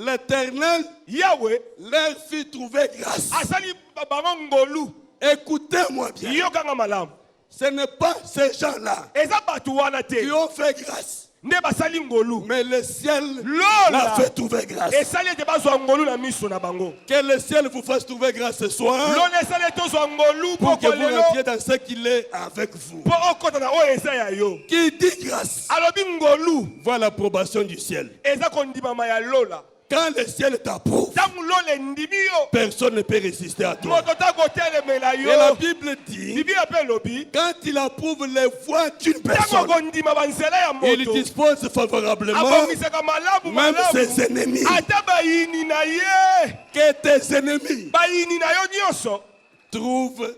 l'Éternel yawe leur fit trouver grâce. asali bango ngolu Écoutez-moi bien. yokanga malamu Ce n'est pas ces gens-là eza bato wana qui te ont fait grâce, nde basali ngolu mais le ciel Lola. l'a fait trouver grâce. esali ete bazwa ngolu na miso na bango Que le ciel vous fasse trouver grâce ce soir lona esali ete ozwa ngolu pour que poko vous lelo rentriez dans ce qu'il est avec vous. mpo okɔta na oyo eza ya yo Qui dit grâce, alobi ngolu voit l'approbation du ciel. eza kondimama ya lola Quand le ciel t'approuve, ntango lola endimi yo personne ne peut résister à toi. moto ta kotelemela Et la yo Bible dit, biblia mpe elobi quand il approuve les voies d'une ntango personne, kondima banzela ya il moto dispose favorablement abongisaka malamu même ses malamu ennemis. ata bayini na ye Que tes ennemis bayini na yo nyonso trouvent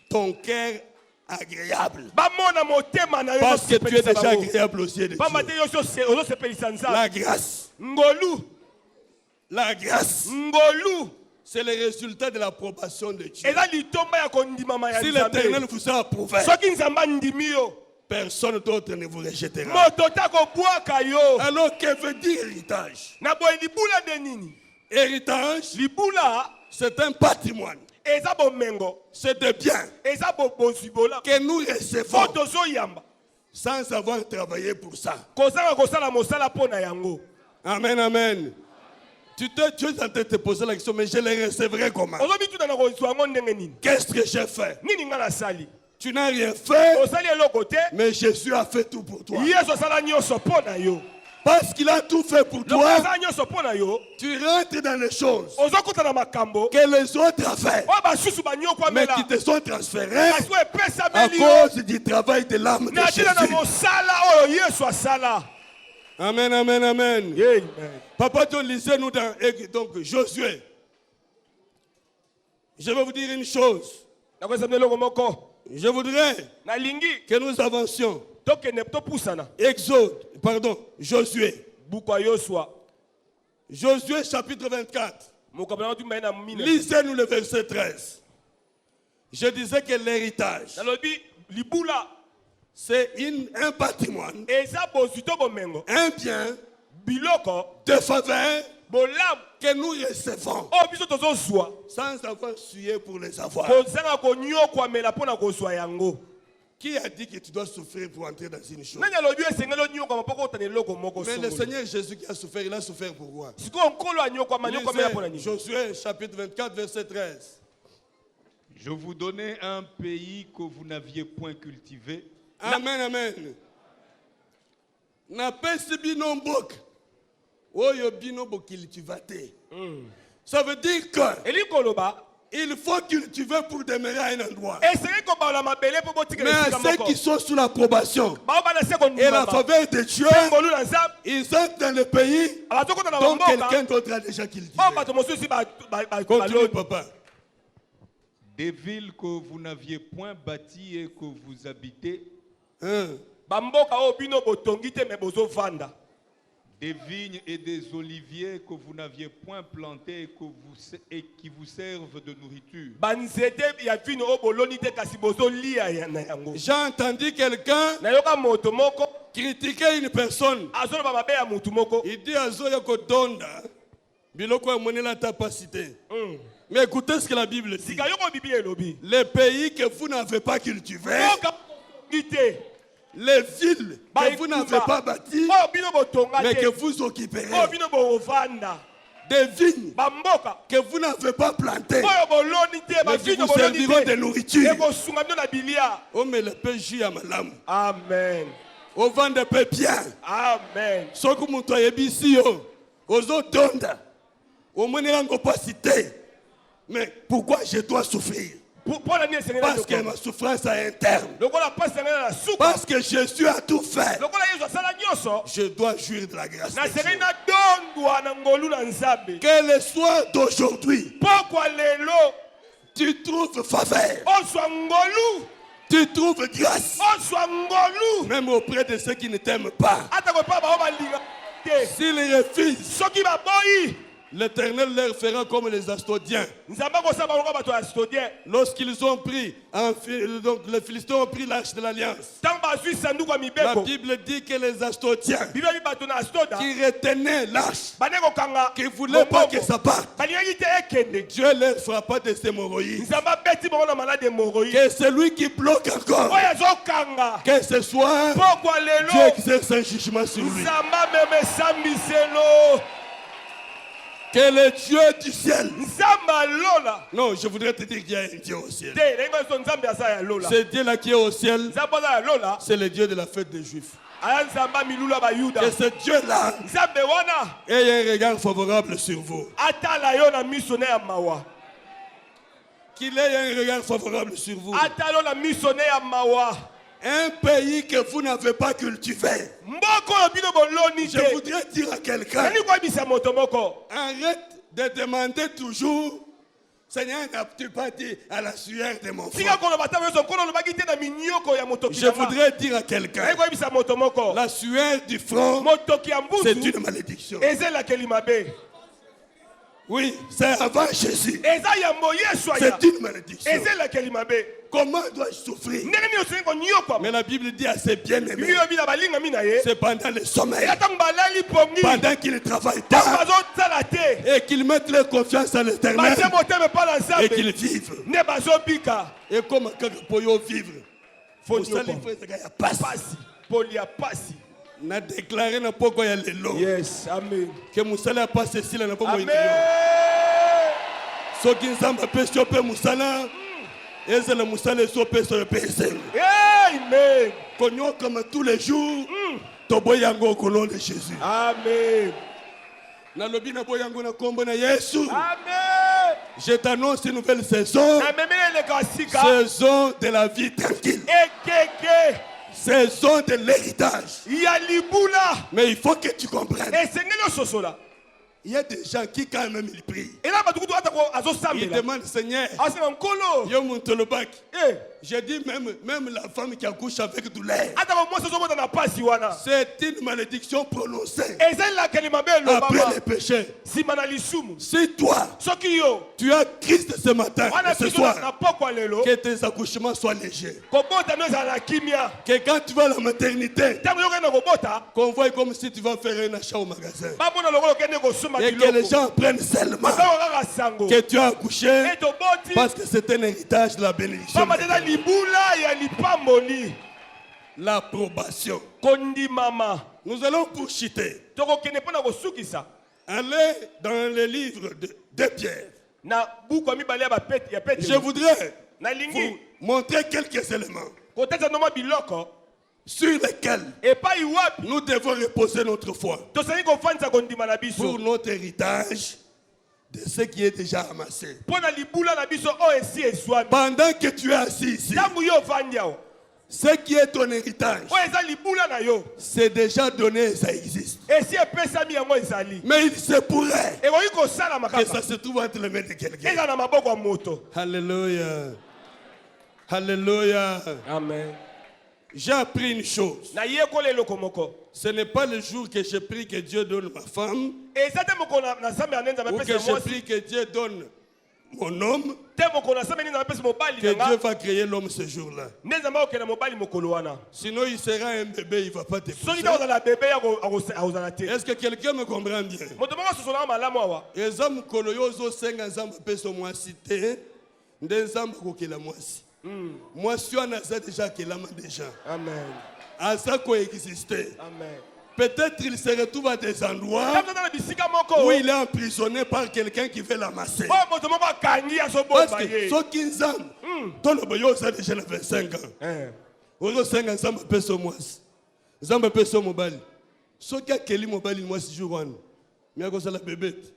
ton cœur agréable. bamona motema na yo Parce que tu es ozosepelisa déjà bango. agréable aux yeux de pamba te Dieu. yo ozosepelisa nzambe La grâce. ngolu La grâce. ngolu C'est le résultat de l'approbation de Dieu. eza litomba ya kondimama ya Si l'Éternel nzambe vous a approuvé, soki nzambe andimi yo personne d'autre ne vous rejettera. moto ta kobwaka yo Alors que veut dire héritage? na boye libula nde nini Héritage, libula c'est un patrimoine. eza bomengo C'est des biens eza bozwi bolamu que nous fo recevons tozoyamba sans avoir travaillé pour ça. kozanga kosala mosala mpo na yango Amen, amen. Tu es en train de te poser la question, mais je les recevrai comment? ozobi tuta na kozwa yango ndenge nini Qu'est-ce que j'ai fait? nini nga nasali Tu n'as rien fait, osali eloko te mais Jésus a fait tout pour toi. yesu asala nyonso mpo na yo Parce qu'il a tout fait pour toi, lokola nyonso mpo na yo tu rentres dans les choses ozokota na makambo que les autres ont fait, oyo basusu mais banyokwamela qui te sont transférés kasi oyo à epesameli yo cause du travail de l'âme de na ntina na Jésus. mosala oyo yesu asala. Amen, amen, amen. Amen. Papa John, lisez-nous dans donc, Josué. Je vais vous dire une chose. nakozamela eloko moko Je voudrais nalingi que nous avancions. tokende topusana Josué. buku ya yosua Josué chapitre 24. mokambo na tumbai na mine Lisez-nous le verset 13. Je disais que l'héritage, nalobi libula c'est un patrimoine, eza bozwi to bomengo un bien biloko de faveur bolamu que nous recevons oyo biso tozozwa sans avoir sué pour les avoir. kozanga konyokwamela mpo na kozwa yango. Qui a dit que tu dois souffrir pour entrer dans une chose? nani alobi esengeli onyokwama mpo kotana eloko moko Mais le songolo Seigneur Jésus qui a souffert, il a souffert pour moi. sikoyo nkolo anyokwama anyokwamela mpo na Lisez nini. Josué chapitre 24 verset 13. Je vous donnais un pays que vous n'aviez point cultivé. Amen, amen. Na pesi bino mboka oyo bino bokiltivate. Ça veut dire que eli koloba il faut cultiver pour demeurer à un endroit. esengeli kobaola mabele mpo Mais botikela à esika ceux moko qui sont sous l'approbation bao bana se et la kondimama faveur de Dieu, ngolu na nzambe ils entrent dans le pays abazokota na dont bamboka quelqu'un d'autre a déjà cultivé. oyo bato mosusu Continue, baloni papa. Des villes que vous n'aviez point bâties et que vous habitez. Hein. bamboka oyo bino botongi te me bozovanda. Des vignes et des oliviers que vous n'aviez point plantés et qui vous servent de nourriture. banzete ya vino oyo boloni te kasi bozolia na yango. J'ai entendu quelqu'un nayoka moto moko critiquer une personne. azoloba mabe ya motu moko. Il dit à Zoya Kodonda, biloko monnaie la capacité. Mais écoutez ce que la Bible dit. sika yoko biblia elobi Les pays que vous n'avez pas cultivés, mboka botongi te les villes que vous n'avez pas bâties, oyo bino botonga mais que te vous occuperez, oyo bino bovanda. des vignes bamboka que vous n'avez pas plantées, oyo boloni te mais qui bavino vous boloni serviront de te nourriture. ekosunga bino na bilia. Oh, mais le péché à malam. Amen. Au vent de paix bien. Amen. Soko muto yebisi yo. Ozo donda. Au moins n'ango pas cité. Mais pourquoi je dois souffrir? mpona nini esengeli Parce que ma souffrance a un terme. lokola mpasi esengeli na suka Parce que Jésus a tout fait. lokola yesu asala nyonso Je dois jouir de la grâce de nasengeli Dieu. nadondwa na ngolu na nzambe. Que le soir d'aujourd'hui, pokwa lelo tu trouves faveur, ozwa ngolu tu trouves grâce, ozwa ngolu même auprès de ceux qui ne t'aiment pas. ata koepa bao balinga te S'ils refusent, soki baboyi l'Éternel leur fera comme les Astodiens. nzambe akosala bango bato ya stodien Lorsqu'ils ont pris, donc les Philistins ont pris l'arche de l'Alliance. ntango bazwi sanduku ya La mibeko Bible dit que les Astodiens bibebi bato na astoda qui retenaient l'arche, bande kokanga qui ne voulaient pas que ça parte, balingaki te ekende. Dieu leur frappa de ces hémorroïdes. nzambe abeti bango na malade hemoroïde Que celui qui bloque encore, oyo azokanga que ce soir, pokwa Dieu lelo exerce un jugement sur lui. nzambe amema esambiselo. Que le Dieu du ciel. nzambe alola Non, je voudrais te dire qu'il y a un Dieu au ciel. te ndenge nyonso nzambe aza ya lola. Ce Dieu-là qui est au ciel, nzambe aza ya lola c'est le Dieu de la fête des Juifs. aya nzambe amilulu ya bayuda. Que ce Dieu-là nzambe wana ait un regard favorable sur vous. atala yo na miso ne ya mawa. Qu'il ait un regard favorable sur vous. atala yo na miso ne ya mawa. Un pays que vous n'avez pas cultivé. mboka oyo bino boloni Je te voudrais dire à quelqu'un, nani koyebisa moto moko arrête de demander toujours, Seigneur, n'as-tu pas dit à la sueur de mon tika front? koloba ntango nyonso nkolo olobaki te na minyoko ya motoki Je na nga. voudrais dire à quelqu'un, nani koyebisa moto moko la sueur du front, motoki ya c'est mbusu une malédiction. eza elakeli mabe. Oui, c'est avant Jésus. eza yambo yesu aya C'est une malédiction. eza elakeli mabe. Comment dois-je souffrir? ndenge nini osengi konyokwama Mais la Bible dit à ses bien-aimés, bibi oyo bina balingami na ye c'est pendant le sommeil, eza ntango balali pongi pendant qu'ils ne travaillent ntango pas, bazosala te et qu'ils mettent leur confiance à l'Éternel, batie motema epa na et nzambe qu'ils vivent. nde bazobika. Et comme quand pour vivre, Faut Vous savez, nyokwa. frère, il y a pas ça. pasi poli ya pasi. Na déclaré na poko ya lelo. Yes, amen. Que musala pas ceci là na poko Amen. soki nzambe apesi yo mpe mosala ezala mosala esi opesa yo mpe esengo Amen. konyokama tous les jours Toboyango au nom de Jésus. Amen. Nalobi na boyango na kombo na Yesu. Amen. Je t'annonce une nouvelle saison. Na memele le kasika. Saison de la vie tranquille. Ekeke. Saison de l'héritage. Ya libula. Mais il faut que tu comprennes. Esengelo sosola. Il y a des gens qui quand même ils prient. Et là batukutu atako Ils azosambela. demandent Seigneur. Asema nkolo. Yo Montolobaki. Eh. J'ai dit même la femme qui accouche avec douleur. Atako mwasa zobota na pasi wana. C'est une malédiction prononcée Ezali la kalima belo après baba. les péchés. Sima na lisumu. Si toi, Soki yo. tu as Christ ce matin, Wana ce biso soir, na pokwa lelo. que tes accouchements soient légers. Kobota no ezala kimia. Que quand tu vas à la maternité, Tango yoka na kobota. qu'on voit comme si tu vas faire un achat au magasin. Babona lokolo kende kosoma Et que kiloko. les gens prennent seulement Bakaka sango. que tu as accouché Et toboti. parce que c'est un héritage de la bénédiction. Mama teta libula ya lipamboli. L'approbation. Kondi mama. Nous allons pourchiter. Toko kende pona kosukisa. Allez dans le livre de Pierre. Na buku mibale ya pete ya pete. Je voudrais Na vous lingi. montrer quelques éléments Koteza noma biloko. sur lesquels Et pas iwapi. nous devons reposer notre foi Tosali kofandisa kondima na biso. pour notre héritage de ce qui est déjà amassé. Pona libula na biso o esi ezwami. Pendant que tu es assis ici, Tangu yo vandiao. ce qui est ton héritage, O eza libula na yo. c'est déjà donné, ça existe. Esi epesami yango ezali. Mais il se pourrait Ekoki kosala que makaka. ça se trouve entre les mains de quelqu'un. Eza na maboko ya moto. Alléluia. Alléluia. Amen. J'ai appris une chose. Na yekola eloko moko. Ce n'est pas le jour que je prie que Dieu donne ma femme, Eza te moko na nzambe anenza ou que mapesa je mwasi. prie que Dieu donne mon homme, Te moko na nzambe nini mapesa mobali que na Dieu nga. va créer l'homme ce jour-là. Nde nzambe okenda mobali mokolo wana. Sinon, il sera un bébé, il ne va pas te Soki pousser. ta kozala bebe ya akozala te. Est-ce que quelqu'un me comprend bien? Moto moko asosolaka malamu awa. eza mokolo yo ozosenga nzambe apesa mwasi te nde nzambe akokela mwasi mwasi wana aza deja akelama deja Amen. aza koexiste. Amen. Peut-être il se retrouve à des endroits Kama tata na bisika moko. où il est emprisonné par quelqu'un qui veut l'amasser. Oyo moto moko akangi Parce azobomba que ye. soki nzambe toloba yo oza deja na 25 ans ozosenga nzambe apesa mwasi nzambe apesa mobali soki akeli mobali mwasi jour wana me akozala bebe te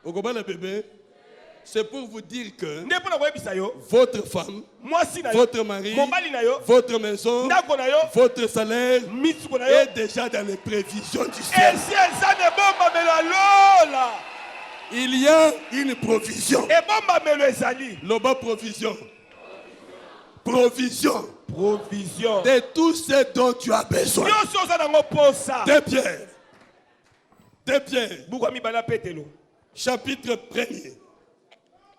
okobala bebe. C'est pour vous dire que Nde pona koyebisa yo. votre femme, Mwasi na yo. votre mari, Mobali na yo. votre maison, Ndako na yo. votre salaire Mitsuko na yo. est déjà dans les prévisions du ciel. Esi eza ne bombamelo alola. Il y a une provision. Ebombamelo ezali. Loba provision. Provision Provision. de tout ce dont tu as besoin. Nyonso oza nango posa. De Pierre. De Pierre. Buku ya mibale ya petelo. Chapitre 1er.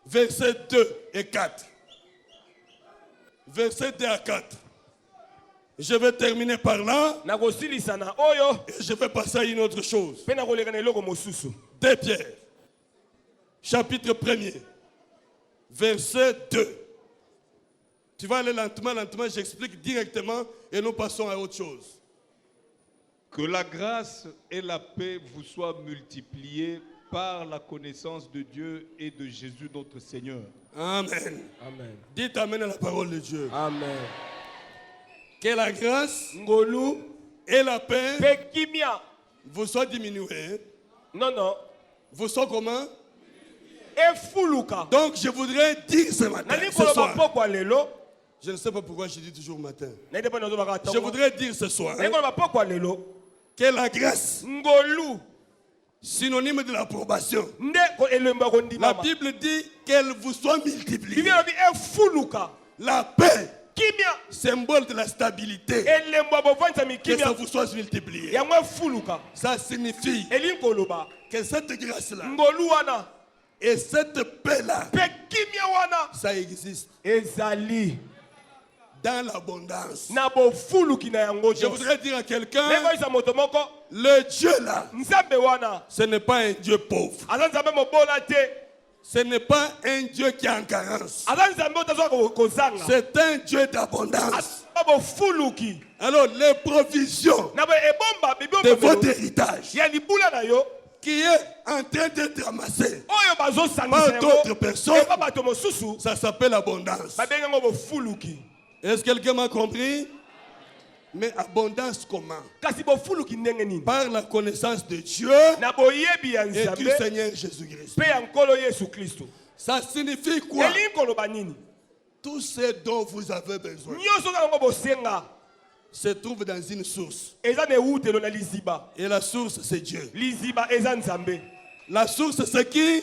Versets 2 et 4. Versets 2 à 4. Je vais terminer par là Nakosilisa na oyo. et je vais passer à une autre chose. Pe nakoleka na eloko mosusu. De Pierre, chapitre 1er, verset 2. Tu vas aller lentement, lentement, j'explique directement et nous passons à autre chose. Que la grâce et la paix vous soient multipliées par la connaissance de Dieu et de Jésus notre Seigneur. Amen. Amen. Dites amen à la parole de Dieu. Amen. Que la grâce Ngolu. et la paix Pe kimia. vous soient diminuées. Non, non. Vous soient comment? Efuluka. Donc je voudrais dire ce matin, Nani ce koloba soir, pokwa lelo. je ne sais pas pourquoi je dis toujours matin. Nani te pona zobaka Je tongo. voudrais dire ce soir Nani koloba pokwa lelo. que la grâce, Ngolu. synonyme de l'approbation, Nde ko elemba la kondima. Bible dit qu'elle vous soit multipliée. Bibi lobi efuluka. La paix, Kimia. symbole de la stabilité, Elemba bovanta que ça mikimia. vous soit multiplié. Yango efuluka. Ça signifie Elin koloba. que cette grâce-là Ngolu wana. et cette paix-là, Pe kimia wana. ça existe Ezali. dans l'abondance. Na bofuluki na yango. Je voudrais dire à quelqu'un, Neko isa moto moko. le Dieu-là, Nzambe wana. ce n'est pas un Dieu pauvre. Aza nzambe mobola te. Ce n'est pas un Dieu qui est en carence. Aza nzambe otazwa kozanga. C'est un Dieu d'abondance. Aba bofuluki. Alors, les provisions Na bo ebomba bibi de votre omba. héritage Ya libula na yo. qui est en train d'être amassé Oyo bazosangisa par yango. d'autres personnes, Eba bato mosusu. ça s'appelle abondance. Babenga ngo bofuluki. Est-ce que quelqu'un m'a compris? Mais abondance comment? kasi bofuluki ndenge nini Par la connaissance de Dieu na boyebi ya et du nzambe Seigneur Jésus-Christ. mpe ya nkolo yesu kristo Ça signifie quoi? elingi koloba nini Tout ce dont vous avez besoin nyonso kaka yango bosenga se trouve dans une source. eza na ewutelo na liziba Et la source, c'est Dieu. liziba eza nzambe La source, c'est qui?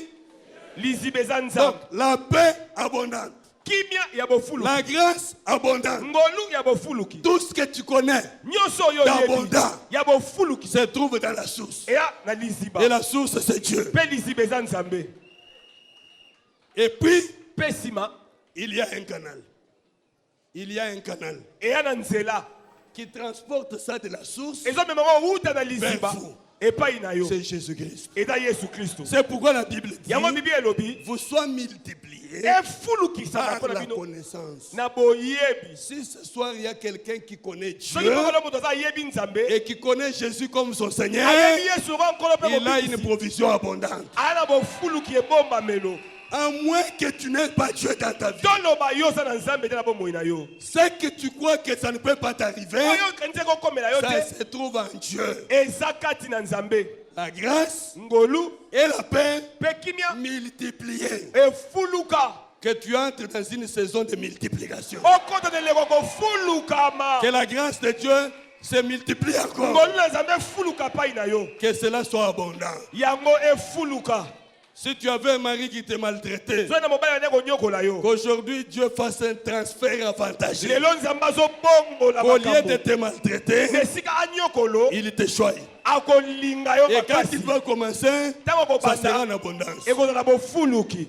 liziba eza Donc, nzambe la paix abondante. kimia ya bofuluki La grâce abondante. ngolu ya bofuluki Tout ce que tu connais nyonso oyo oyebi d'abondant ya bofuluki se trouve dans la source. eya na liziba Et la source, c'est Dieu. mpe liziba eza nzambe Et puis, mpe nsima il y a un canal. Il y a un canal eya na nzela qui transporte ça de la source. ezomemango wuta na liziba Vers vous. epai na yo C'est Jésus-Christ. eza yesu kristo C'est pourquoi la Bible dit yango bibi elobi vous soyez multipliés efulukisaka par mpo na la bino connaissance. na boyebi Si ce soir il y a quelqu'un qui connaît soki Dieu mokolo moto aza ayebi nzambe et qui connaît Jésus comme son Seigneur, ayebi yesu oko nkolo mpe il a une mobikisi provision abondante. aya na bofuluki ebombamelo À moins que tu n'aies pas Dieu dans ta vie. toloba yo oza na nzambe te na bomoi na yo Ce que tu crois que ça ne peut pas t'arriver, oyo okanisi kokomela yo ça te se trouve en Dieu. eza kati na nzambe La grâce ngolu et la paix mpe kimia multipliées. efuluka Que tu entres dans une saison de multiplication. okota na eleko kofulukama Que la grâce de Dieu se multiplie encore. ngolu na nzambe efuluka pai na yo Que cela soit abondant. yango efuluka Si tu avais un mari qui te maltraitait, soki na mobali ane konyokola yo qu'aujourd'hui Dieu fasse un transfert avantageux. lelo nzambe azobongola Au lieu de makambo te maltraiter, esika anyokolo il te choisit. akolinga yo Et quand makasi il va commencer, ntango ça sera en kobanda abondance. ekozala bofuluki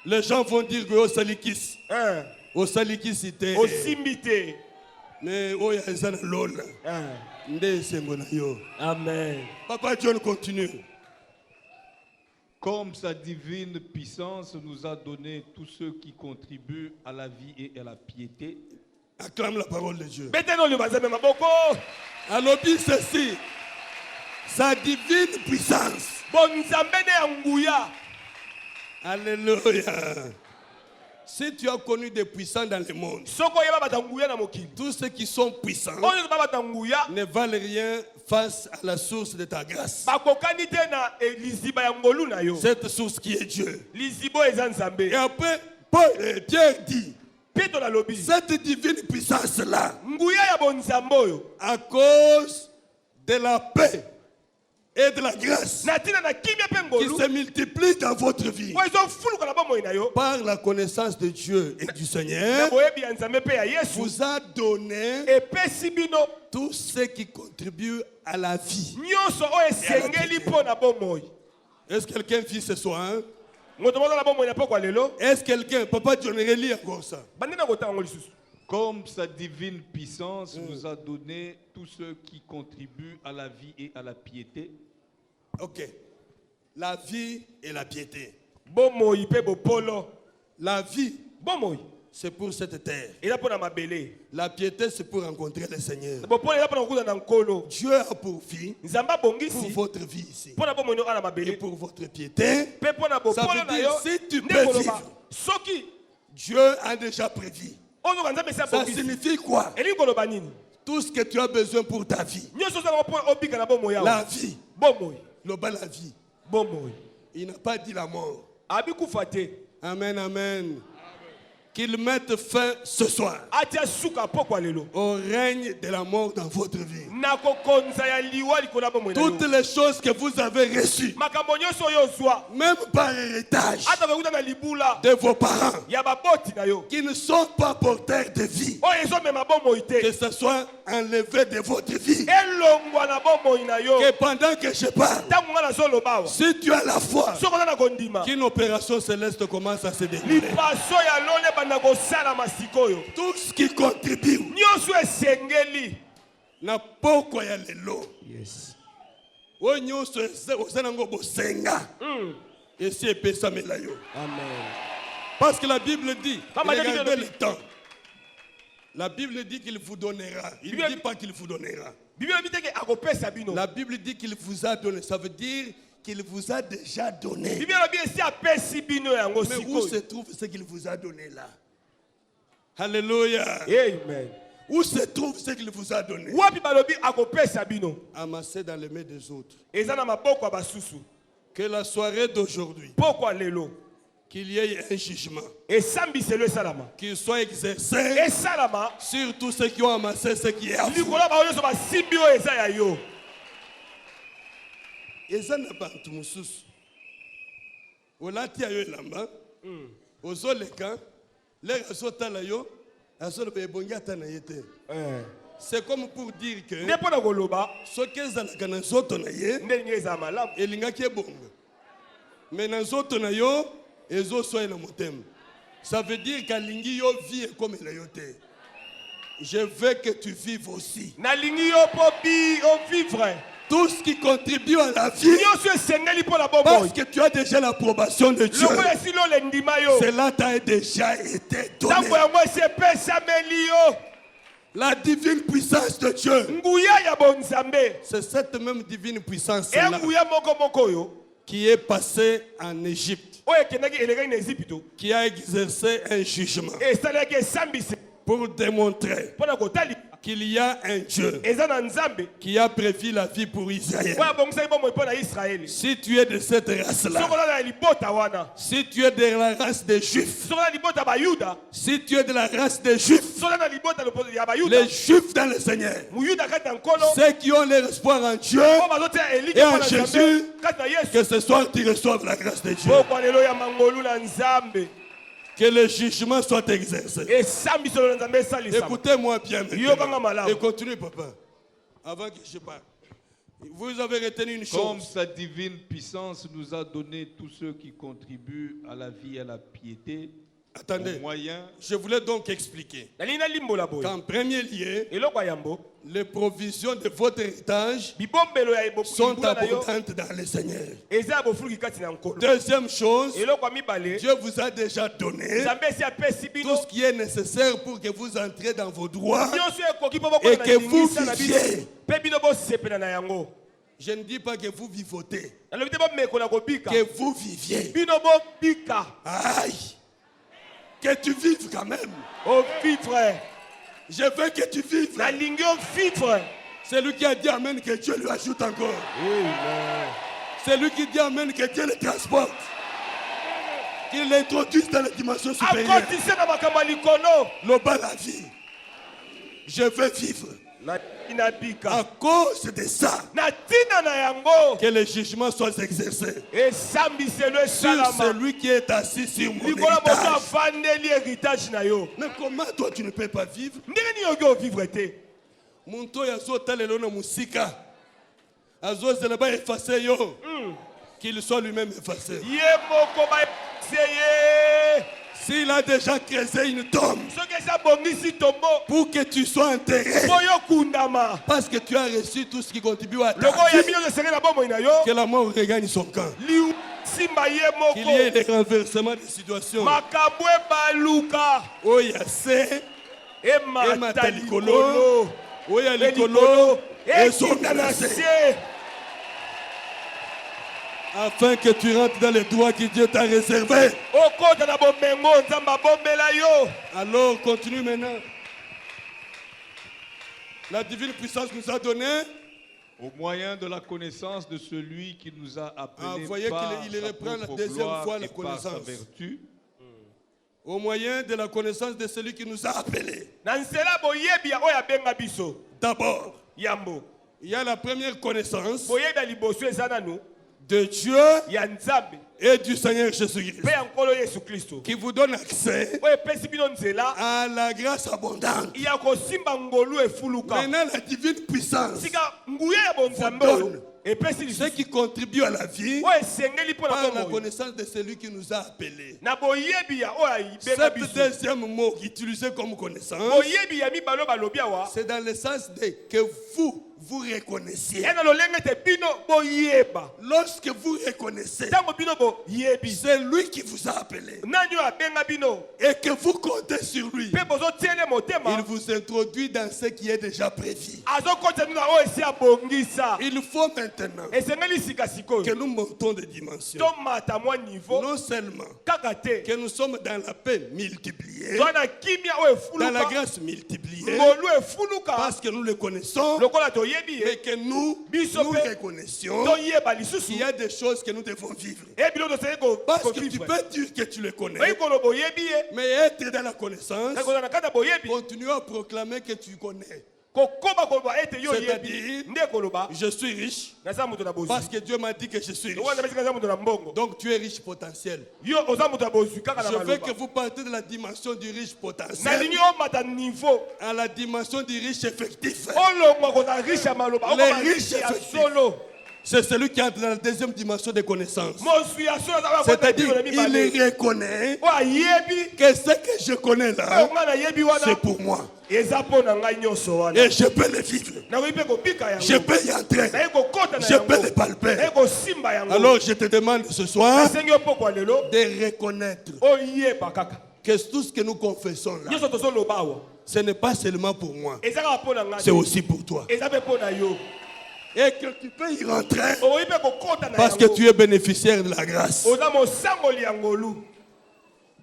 Les gens vont dire que Osalikis, Hein, Osalikis était. osimbi te Mais Oya Ezana Lola, Hein. Nde Sembona yo. amen Papa John continue. Comme sa divine puissance nous a donné tous ceux qui contribuent à la vie et à la piété. Acclame la parole de Dieu. beteno oyo bazambe maboko Alors dit ceci, sa divine puissance. bonzambe nde ya nguya Alléluia. Si tu as connu des puissants dans le monde, soki oyeba bato ya nguya na mokili tous ceux qui sont puissants oyo nyonso ba bato ya nguya ne valent rien face à la source de ta grâce. bakokani te na liziba ya ngolu na yo Cette source qui est Dieu. liziba oyo eza Et nzambe après, Pierre dit, mpe nalobi cette divine puissance-là, nguya ya bonzambe oyo à cause de la paix et de la grâce na ntina na kimia mpe qui ngolu se multiplient dans votre vie oyo ezofuluka na bomoi na yo par la connaissance de Dieu et du na Seigneur, boyebi ya nzambe mpe ya yesu vous a donné epesi bino tout ce qui contribue à la vie. nyonso oyo esengeli mpo na bomoi Est-ce que quelqu'un vit ce soir? Hein? moto moza na bomoi na pokwa lelo Est-ce que quelqu'un, Papa John, relit encore ça? bande na kotanga ngo lisusu Comme sa divine puissance nous a donné tous ceux qui contribuent à la vie et à la piété. Ok. La vie et la piété. bomoi mpe bopolo La vie, bomoi c'est pour cette terre. eza mpo na mabele La piété, c'est pour rencontrer le Seigneur. bopolo eza mpo na kokuta na nkolo Dieu a pourvu nzambe pour abongisi votre vie ici. mpo na bomoi no ana Et mabele pour votre piété, mpe mpo na ça bopolo veut na dire yo si tu nde peux koloba vivre, soki Dieu a déjà prévu. oyo nzambe esi Ça abongisi signifie quoi? elingi koloba nini Tout ce que tu as besoin pour ta vie. nyonso ozalaka mpo obika na bomoi yawo La vie, bomoi le bas la vie. bomoi Il n'a pas dit la mort. abikufa te Amen, amen. Qu'il mette fin ce soir atia suka pokwa lelo au règne de la mort dans votre vie. na kokonza ya liwa likolo ya bomoi na Toutes yo les choses que vous avez reçues, makambo nyonso oyo ozwa même par héritage ata kokuta na libula de vos parents, ya baboti na yo qui ne sont pas porteurs de vie, oyo ezomema bomoi que te ce soit enlevé de votre vie. elongwa na bomoi na yo Que pendant que je parle, ntango nga nazoloba awa si tu as la foi, soki oza na kondima qu'une opération céleste commence à se dérouler. lipaso ya lolo ebanda kosalama sikoyo Tout ce qui contribue, nyonso esengeli na poko ya lelo. Oyo nyonso oza nango bosenga. Esi epesamela yo. Parce que la Bible dit, Comme elle dit regardez dans le le temps. La Bible dit qu'il vous donnera. Il ne dit pas qu'il vous donnera. bible elobi teke akopesa bino La Bible dit qu'il vous a donné. Ça veut dire qu'il vous a déjà donné. bible elobi esi apesi bino yango Mais où se sikoyo trouve ce qu'il vous a donné là? Alléluia. amen Où se trouve ce qu'il vous a donné? wapi balobi akopesa bino Amassé dans les mains des autres. eza na maboko ya basusu Que la soirée d'aujourd'hui, pokwa lelo qu'il y ait un jugement esambiselo esalama qui soit exercé esalama sur tous ceux qui ont amassé ce qui est à vous. likolo ya bango nyonso basimbi oyo eza ya yo Eza na bantu mususu. Olati ayo elamba. Ozoleka. Les azotala yo. Azoloba ebongi ata na yete. C'est comme pour dire que nde mpo na koloba soki ezalaka na nzoto na ye ndenge eza malamu elingaki ebonga. Mais na nzoto na yo ezoswaya na motema. Ça veut dire qu'alingi yo vie ekomela yo te. Je veux que tu vives aussi. nalingi yo mpo ovivre Tout ce qui contribue à la vie, nyonso esengeli mpo na parce bomoi que tu as déjà l'approbation de Dieu. lokola esili olendima yo Cela t'a déjà été donné. ntango yango esi epesameli yo La divine puissance de Dieu. nguya ya bonzambe C'est cette même divine puissance-là enguya moko oyo qui est passée en Égypte, oyo ekendaki elekaki na ezipito qui a exercé un jugement esalelaki esambisi pour démontrer mpo na kotali qu'il y a un Dieu eza na nzambe qui a prévu la vie pour Israël. oyo abongisaki bomoi mpo na israeli Si tu es de cette race-là, soki oza na libota wana si tu es de la race des Juifs, soki oza na libota ya bayuda si tu es de la race des Juifs, soki oza na libota ya bayuda les Juifs dans le Seigneur, muyuda kati na nkolo ceux qui ont leur espoir en Dieu, oyo bazotia eliki Et mpo en na Jésus, nzambe kati na yesu que ce soir tu reçoives la grâce de Dieu. pokwa lelo ya mangolu na nzambe Que le jugement soit exercé. esambiselo na nzambe esalisama Écoutez-moi bien Yo kanga maintenant. malamu. Et continue, papa. Avant que je parle. Vous avez retenu une Comme chose. sa divine puissance nous a donné tous ceux qui contribuent à la vie et à la piété, Attendez. au moyen Je voulais donc expliquer nalingi nalimbola boye qu'en premier lieu, eloko ya yambo les provisions de votre héritage bibombelo ya sont libula na yo abondantes dans le Seigneur. eza ya bofuluki kati na nkolo Deuxième chose, eloko ya mibale Dieu vous a déjà donné nzambe esi apesi bino tout ce qui est nécessaire pour que vous entrez dans vos droits. nyonso ekoki mpo Et bokona que vous ndingisa na bino viviez. mpe bino bosepela na yango Je ne dis pas que vous vivotez, nalobi te bomeko na kobika que vous viviez. bino bobika Aïe! Que tu vives quand même. ovivre Je veux que tu vives. nalingi ovivre C'est lui qui a dit Amen, que Dieu lui ajoute encore. C'est lui qui dit Amen, que Dieu le transporte. Qu'il l'introduise dans les dimensions supérieures. akotise na makambo ya likolo Le bas la vie. Je veux vivre. nalingi nabika À cause de ça, na ntina na yango que le jugement soit exercé esambiselo sur esalama celui qui est assis sur mon likolo moto héritage. afandeli héritage na yo Mais comment toi tu ne peux pas vivre? ndenge nini oki ovivre te Muntu oyo azotalelo na musika azozela ba effacer yo qu'il soit lui-même effacé. ye moko baese ye S'il a déjà creusé une tombe soki esi abongisi tombo pour que tu sois enterré mpo yo kundama parce que tu as reçu tout ce qui contribue à ta loko oya vie, bino esengeli na bomoi na yo que la mort regagne son camp, lisimba ye qu'il y ait moko des renversements de situations. makambo ebaluka Oya se emata emata likolo likolo oya likolo ezonga na se, afin que tu rentres dans les droits que Dieu t'a réservés. okota na bomengo nzambe abombela yo Alors continue maintenant. La divine puissance nous a donné. au moyen de la connaissance de celui qui nous a appelés voyez par qu'il sa reprend la propre deuxième gloire fois la et par sa connaissance. vertu, Au moyen de la connaissance de celui qui nous a appelés. na nzela boyebi ya oyo abenga biso D'abord, yambo il y a la première connaissance boyebi ya liboso eza nanu de Dieu ya nzambe et du Seigneur Jésus-Christ, mpe ya nkolo yesu kristo qui vous donne accès oyo epesi bino nzela à la grâce abondante. ya kosimba ngolu efuluka Maintenant, la divine puissance, sika nguya ya bonzambe Donne. oyo epesi ce lisusu qui contribue à la vie oyo esengeli mpo na par la bomoi connaissance de celui qui nous a appelés. na boyebi ya oyo ayibenga Cette biso deuxième mot utilisé comme connaissance, boyebi ya mibale oyo balobi awa c'est dans le sens de que vous vous reconnaissiez. ena lolenge te bino boyeba Lorsque vous reconnaissez, ntango bino boyebi c'est lui qui vous a appelé. nani oyo abenga bino Et que vous comptez sur lui. mpe bozotiele Il motema vous introduit dans ce qui est déjà prévu. azokotisa bino na oyo esi abongisa Il faut maintenant esengeli sika que sikoyo nous montons de dimension. tomata mwa niveau Non seulement kaka te que nous sommes dans la paix multipliée, toa na kimia oyo dans la efuluka grâce multipliée, ngolu efuluka parce que nous le connaissons, lokola toyebi mais ye que nous Biso pe. reconnaissions toyeba lisusu qu'il y a des choses que nous devons vivre. ebilo tosengeli Parce que tu kovivre peux dire que tu le connais, oyi kolo boyebi ye mais être dans la connaissance, nakozala na kati ya boyebi continue à proclamer que tu connais. kokoba koloba ete yo C'est-à-dire, oyebi nde koloba je suis riche naza moto na bozwi parce que Dieu m'a dit que je suis riche. owana besika naza moto na mbongo Donc tu es riche potentiel. yo oza moto ya bozwi kaka na Je veux que maloba vous partez de la dimension du riche potentiel nalingi omata niveau à la dimension du riche effectif. olongwa koza riche ya maloba Les okoma riches riche ya effectifs. solo C'est celui qui entre dans la deuxième dimension des connaissances. mozwi ya solo aza C'est-à-dire, bakota il reconnaît oyo ayebi que ce que je connais oyo là, nga nayebi c'est wana pour moi. eza mpo na ngai nyonso wana Et je peux le vivre. nakoki mpe kobika Je yango peux y entrer. naye kokota na Je peux le yango palper. naye kosimba yango Alors je te demande ce soir nasengi yo pokwa lelo de reconnaître oyeba kaka que tout ce que nous confessons là, nyonso tozoloba awa ce n'est pas seulement pour moi, eza kaka mpo na ngai c'est aussi pour toi. eza mpe mpo na yo Et que tu peux y rentrer okoki mpe kokota na parce que yango tu es bénéficiaire de la grâce. oza mosangoli ya ngolu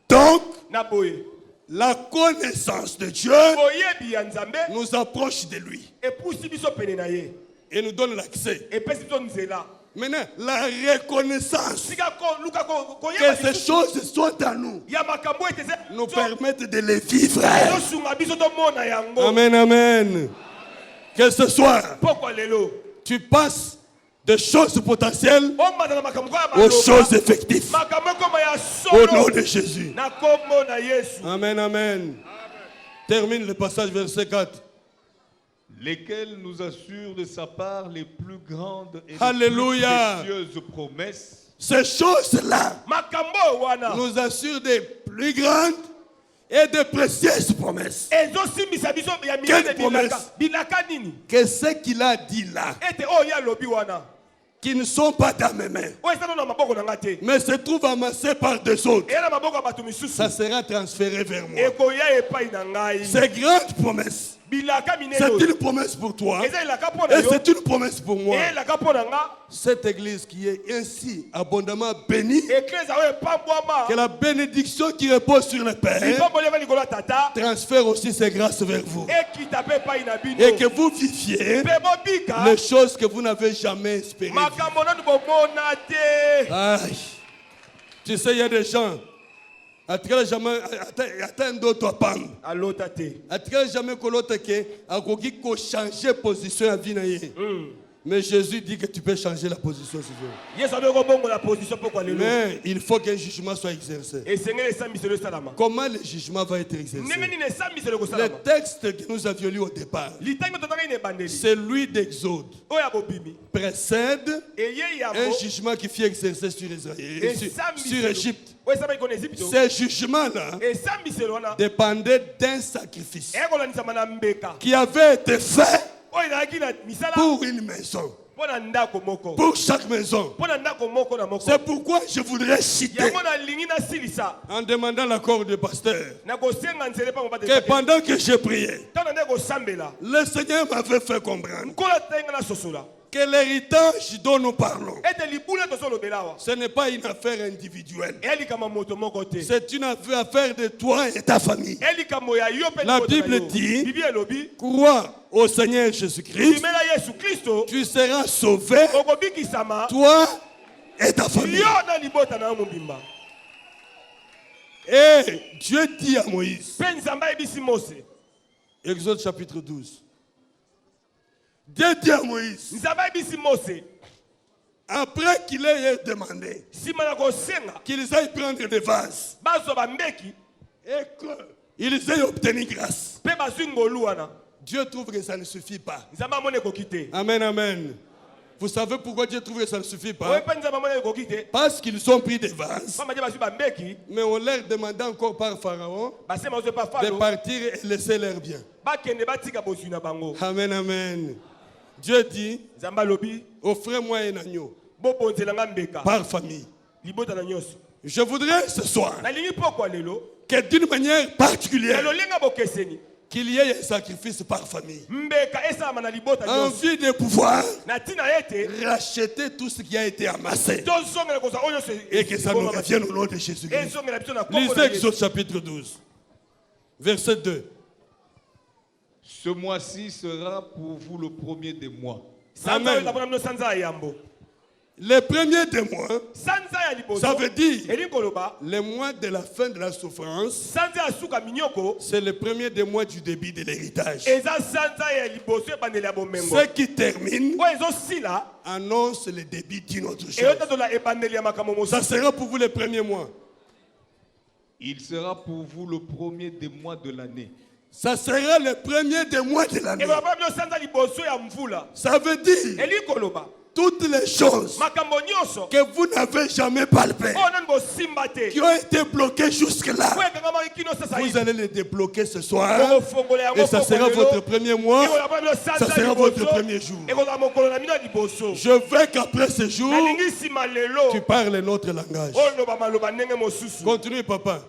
Donc, na boye la connaissance de Dieu boyebi ya nzambe nous approche de lui epusi biso pene na ye et nous donne l'accès. epesi biso nzela Maintenant, la reconnaissance sika luka que koyeba ces lisusu choses sont à nous ya makambo ete nous permettent de les vivre. ezosunga biso tomona yango Amen, amen. Que ce soir, pokwa lelo tu passes de choses potentielles omata na makambo kaka ya aux maloba choses effectives. makambo ekoma ya Au nom solo de Jésus. na kombo na yesu Amen, amen. Termine le passage verset 4. Lesquels nous assurent de sa part les plus grandes et les Alléluia. plus précieuses promesses, Ces choses-là makambo wana nous assurent des plus grandes et de précieuses promesses. ezosimbisa biso ya Quelle minene promesse? bilaka nini Que ce qu'il a dit là, ete oyo alobi wana qui ne sont pas dans mes mains, oyo eza no na maboko na nga te mais se trouvent amassés par des autres, eya na maboko ya bato misusu ça sera transféré vers moi. ekoya epai na ngai Ces grandes promesses, bilaka minene c'est oyo une promesse pour toi eza elaka mpo na et yo c'est une promesse pour moi. elaka mpo na nga Cette église qui est ainsi abondamment bénie, eklesa oyo epambwama que la bénédiction qui repose sur le Père libomboli eva likolo ya tata transfère aussi ses grâces vers vous. ekita mpe epai na bino Et que vous viviez mpe bobika les choses que vous n'avez jamais espérées. makambo nanu bomona te Aïe. Tu sais, il y a des gens, atikala jamais atteindre d'autres pam. alota te Atikala jamais que l'autre que akoki ko changer position à vie na ye. Mais Jésus dit que tu peux changer la position si tu veux. yesu abe kobongola position mpo kwa lelo Mais il faut qu'un jugement soit exercé. esengeli esambiselo esalama Comment le jugement va être exercé? ndenge nini esambiselo Le ekosalama texte que nous avions lu au départ, litangi totangaki na ebandeli celui d'Exode, oyo ya bobimi précède eye un yango jugement qui fut exercé sur Israël, sur Égypte. oyo esambaki kona ezipito Ces jugements-là esambiselo wana dépendaient d'un sacrifice ekolandisama na mbeka qui avait été fait oyo ezalaki na misala pour une maison, mpo na ndako moko pour chaque maison. mpo na ndako moko na moko C'est pourquoi je voudrais citer, yango nalingi nasilisa en demandant l'accord du pasteur, na kosenga nzela epa mobate que pendant que je priais, ntango na nde kosambela le Seigneur m'avait fait comprendre nkola tainga nasosola que l'héritage dont nous parlons, ete libula tozolobela awa ce n'est pas une affaire individuelle. eya likambo moto moko te C'est une affaire de toi et ta famille. eya likambo ya yo mpe La libota na Bible yo. dit- bibi elobi Crois au Seigneur Jésus-Christ, bimela yesu kristo tu seras sauvé, okobikisama toi et ta famille. yo na libota na yo mobimba Et Dieu dit à Moïse, mpe nzambe ayebisi mose Exode chapitre 12, Dieu dit à Moïse, nzambe ayebisi mose après qu'il ait demandé nsima na kosenga qu'ils aillent prendre des vases bazwa bambeki et qu'ils aient obtenu grâce, mpe bazwi ngolu wana Dieu trouve que ça ne suffit pas. nzambe amoni ekoki te Amen, amen. Vous savez pourquoi Dieu trouve que ça ne suffit oyo pas? mpe nzambe amoni ekoki te Parce qu'ils ont pris des vases, pamba te bazwi bambeki mais on leur demandait encore par Pharaon basema bazwi epa de falo partir et laisser leurs biens. bakende batika bozwi na bango Amen, amen. Dieu dit, Nzamba lobi offrez-moi un agneau bobonzelanga mbeka par famille. libota na nyonso. Je voudrais ce soir Nalingi pokwa lelo que d'une manière particulière, lelo lenga bokeseni qu'il y ait un sacrifice par famille. mbeka esalama na libota En nyonso. vue de pouvoir Na tina ete racheter tout ce qui a été amassé. tozongela koza oyo nyonso Et que ça nous revienne au nom de Jésus-Christ. ezongela biso na kombo na Lisez Yesu. Exode chapitre 12, verset 2. Ce mois-ci sera pour vous le premier des mois. Sanza Amen. oyo tabona bino sanza ya yambo. Les premiers des mois, Sanza ya liboso. ça veut dire Elingi koloba les mois de la fin de la souffrance, sanza ya suka minyoko c'est le premier des mois du début de l'héritage. eza sanza ya liboso ebandeli ya bomengo. Ce qui termine Oyo ezosila annonce le début d'une autre chose. eyotatola ebandeli ya makambo Ça mosusu. sera pour vous les premiers mois. Il sera pour vous le premier des mois de l'année. Ça sera le premier des mois de l'année. ebabona bino sanza liboso ya mvula. Ça veut dire Elingi koloba toutes les choses makambo nyonso que vous n'avez jamais palpées, oyo nani bosimba te qui ont été bloquées jusque-là, oyo ekangamaki kino sasa vous hivi allez les débloquer ce soir. bokofongola yango Et ça sera poko lelo. votre premier mois. Ekolaba bino Ça sanza sera votre liboso premier jour. ekozala mokolo na bino ya liboso. Je veux qu'après ce jour, nalingi nsima lelo tu parles notre langage. oyo loba maloba ndenge mosusu. Continue, papa.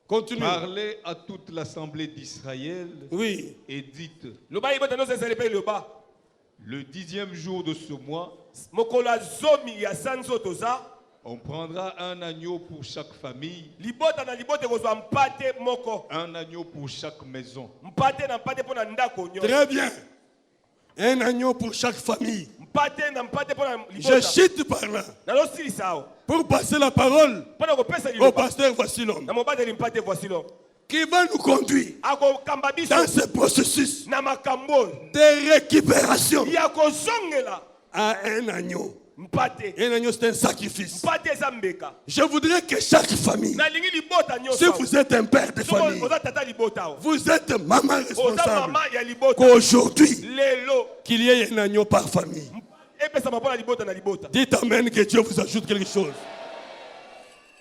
Continue. Parlez à toute l'assemblée d'Israël Oui. et dites, loba libota nyonso ezali mpe loba le 10e jour de ce mois, mokolo ya zomi ya sanza oyo toza on prendra un agneau pour chaque famille, libota na libota ekozwa mpate moko un agneau pour chaque maison. mpate na mpate mpo na ndako nyonso Très bien. Un agneau pour chaque famille. mpate na mpate mpo na Je libota chute par là nazosilisa awa pour passer la parole mpo na kopesa au liloba pasteur Voici l'homme na mobateli mpate voici l'homme qui va nous conduire akokamba biso dans ce processus na makambo oyo de récupération ya kozongela à un agneau. mpate Un agneau, c'est un sacrifice. mpate eza mbeka. Je voudrais que chaque famille, nalingi libota si nyonso vous êtes un père de famille, oza tata libota awa vous êtes maman oza responsable, mama ya libota qu'aujourd'hui, lelo qu'il y ait un agneau par famille. epesama mpo na libota na libota Dites amen, que Dieu vous ajoute quelque chose.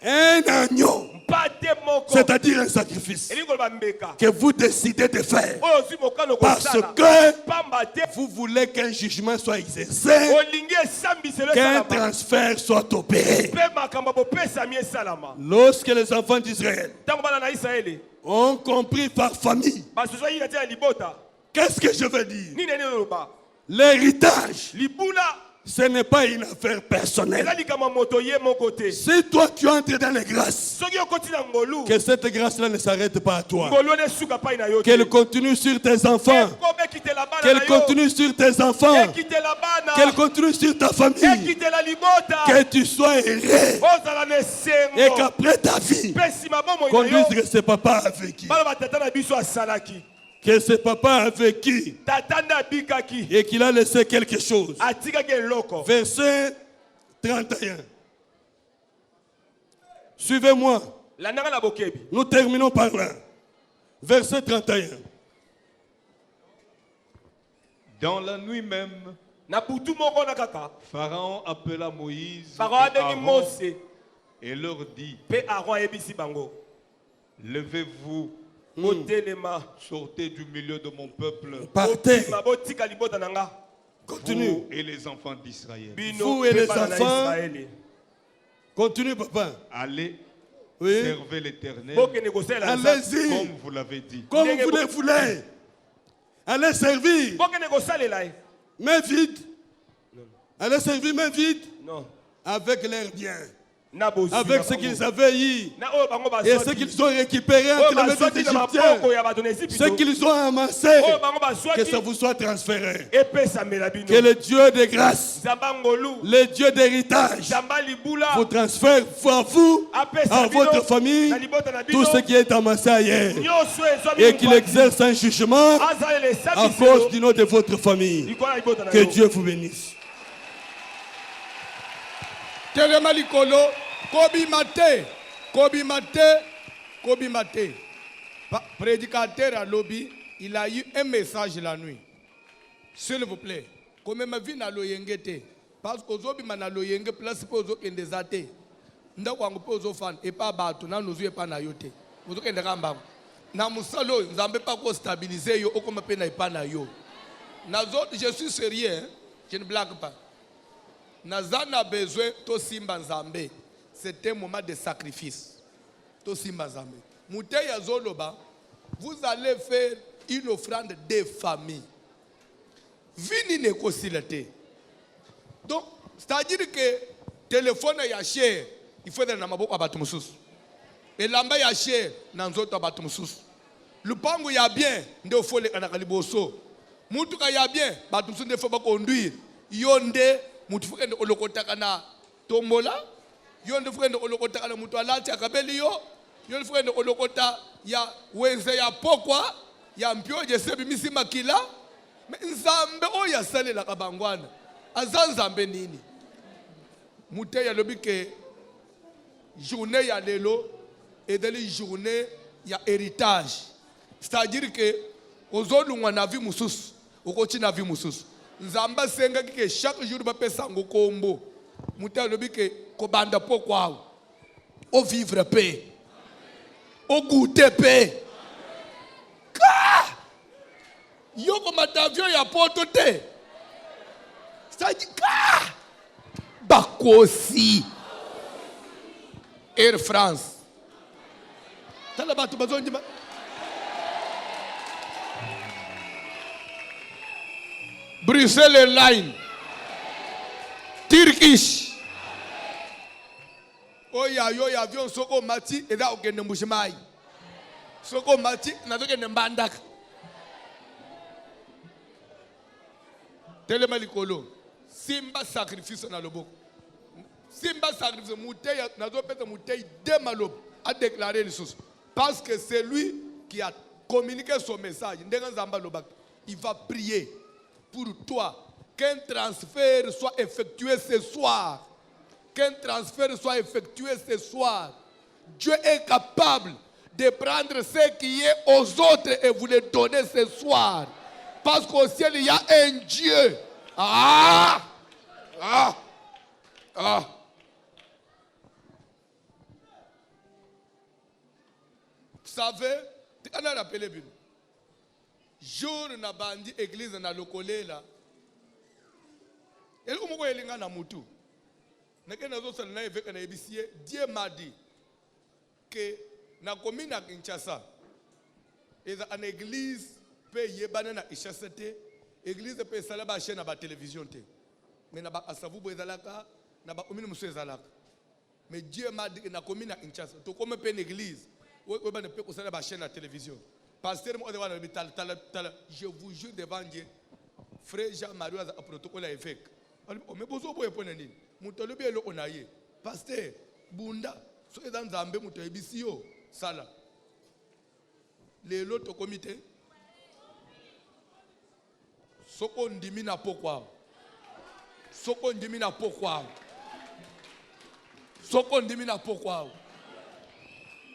Un agneau, mpate moko c'est-à-dire un sacrifice elingi koloba mbeka que vous décidez de faire oyo ozwi mokano parce kosala que pamba te vous voulez qu'un jugement soit exercé, olingi esambiselo qu'un esalama transfert soit opéré. mpe makambo bopesami esalama. Lorsque les enfants d'Israël ntango bana na israele ont compris par famille, bazozwaki na tia ya libota qu'est-ce que je veux dire? nini eni oloba L'héritage, libula ce n'est pas une affaire personnelle. eza likambo ya moto ye moko te. Si toi tu entres dans les grâces, soki okoti na ngolu que cette grâce-là ne s'arrête pas à toi, ngolu wana esuka pai na yo te. qu'elle continue sur tes enfants, ekoma ekitela bana qu'elle na yo continue sur tes enfants, ekitela bana qu'elle continue sur ta famille, ekitela libota que tu sois heureux ozala na et esengo qu'après ta vie, mpe nsima bomoi na conduise yo que ce papa a vécu, bana batata na biso asalaki que ce papa a vécu tata nde abikaki et qu'il a laissé quelque chose. atikaki eloko. Verset 31. Suivez-moi. landanga na bokebi Nous terminons par là. Verset 31. Dans la nuit même, na butu moko na kaka Pharaon appela Moïse Pharaon et abengi Aaron Mose et leur dit, mpe aron ayebisi bango levez-vous, botelema sortez du milieu de mon peuple, Partez. bobima botika libota na nga Continue. vous et les enfants d'Israël. bino Vous et mpe les bana na enfants. Israele. Continue, papa. Allez, Oui. servez l'Éternel bokende kosalela Allez-y. comme vous l'avez dit. Comme vous le voulez. Allez servir. bokende kosalela ye Main vide. Allez servir main vide. non Avec leurs biens. na bozwi Avec na ce bango. qu'ils avaient eu. na oyo bango Et ce bazwaki qu'ils ont récupéré oyo entre les mains bazwaki des na Égyptiens. maboko ya bato na Ce Ejipito qu'ils ont amassé. oyo bango Que bazwaki ça vous soit transféré. epesamela bino Que le Dieu de grâce, nzamba ngolu le Dieu d'héritage, nzamba libula vous transfère à vous, apesa à bino votre famille, na libota na bino tout ce qui est amassé ailleurs. nyonso ezwami Et qu'il exerce un jugement azalela à cause esambiselo du nom de votre famille. likolo na libota na Que yo Dieu vous bénisse. telema likolo kobima te kobima te kobima te. Prédicateur à lobby, il a eu un message la nuit. S'il vous plaît, comme ma vie na loyenge te, parce que ozobima na loyenge place po ozokende za te. Ndako wangu po ozofana epa bato na nozu epa na yo te. Ozokende kambango. Na musalo nzambe pa ko stabiliser yo okoma pe na epa na yo. Je suis sérieux, hein? Je ne blague pas. Nazan a besoin de Simba Nzambe. C'est un moment de sacrifice. To Simba Nzambe. Mouteya Zoloba, vous allez faire une offrande des familles. Vini ne kosilate. Donc, c'est-à-dire que téléphone ya cher, il faut être dans maboko abatumusus. Et lamba ya cher, nanzoto abatumusus. Lupangu ya bien, nde fole kanaka liboso. Mutuka ya bien, batumusus nde faut pas conduire. Yonde, mutu fukende olokota kana tombola. Yonde fukende olokota kana mutu alati akabeli yo. Yonde fukende olokota ya wenze ya pokwa, ya mpioje sebi misi makila. Nzambe oya salela kabangwana. Azanzambe nini? Muteya lobi ke journée ya lelo et de journée ya héritage. C'est-à-dire que ozolungwa na vie mususu, okoti na vie mususu. Nzamba senga ke chaque jour ba pesa ngo kombo. Muteya lobi ke ko banda pokwa. O vivre paix. O goûter paix. Yoko matavio ya poto te. C'est-à-dire Bakosi. Air France. Tala batu bazonji ba. Bruxelles Airlines. Turkish. Oya yo ya avion soko mati eda okende mbushimai. Soko mati na toke mbandaka. Telema likolo. Simba sacrifice na loboko. Simba sacrifice Mouteya nazo pete Mouteya demalob a déclaré les choses parce que c'est lui qui a communiqué son message. Ndenga Nzamba lobak. Il va prier pour toi qu'un transfert soit effectué ce soir. Qu'un transfert soit effectué ce soir. Dieu est capable de prendre ce qui est aux autres et vous le donner ce soir. Parce qu'au ciel, il y a un Dieu. Ah! Ah! Ah! Vous savez, tu as rappelé bien. Jour na bandi église na lokole là. Et comme quoi elinga na mutu. Nake nazo sala na eveka na ebisie, Dieu m'a dit que na commune à Kinshasa, est une église peut yebana na ishasete, église peut sala ba chaîne na télévision te. Mais na ba asavu bo ezalaka, na ba commune muso ezalaka. Mais Dieu m'a dit que na commune à Kinshasa, to comme peut une église, ou ba ne peut ko sala ba chaîne na télévision. Pasteur mo devant je vous jure devant Dieu, frère Jean-Marie a protocole à évêque. Mais bozo bo epona nini? Mutolo bi elo onaye. Pasteur bunda so dans Nzambe muto ebisio sala. Lelo to comité soko ndimi na pokwa. Soko ndimi na pokwa. Soko ndimi na pokwa.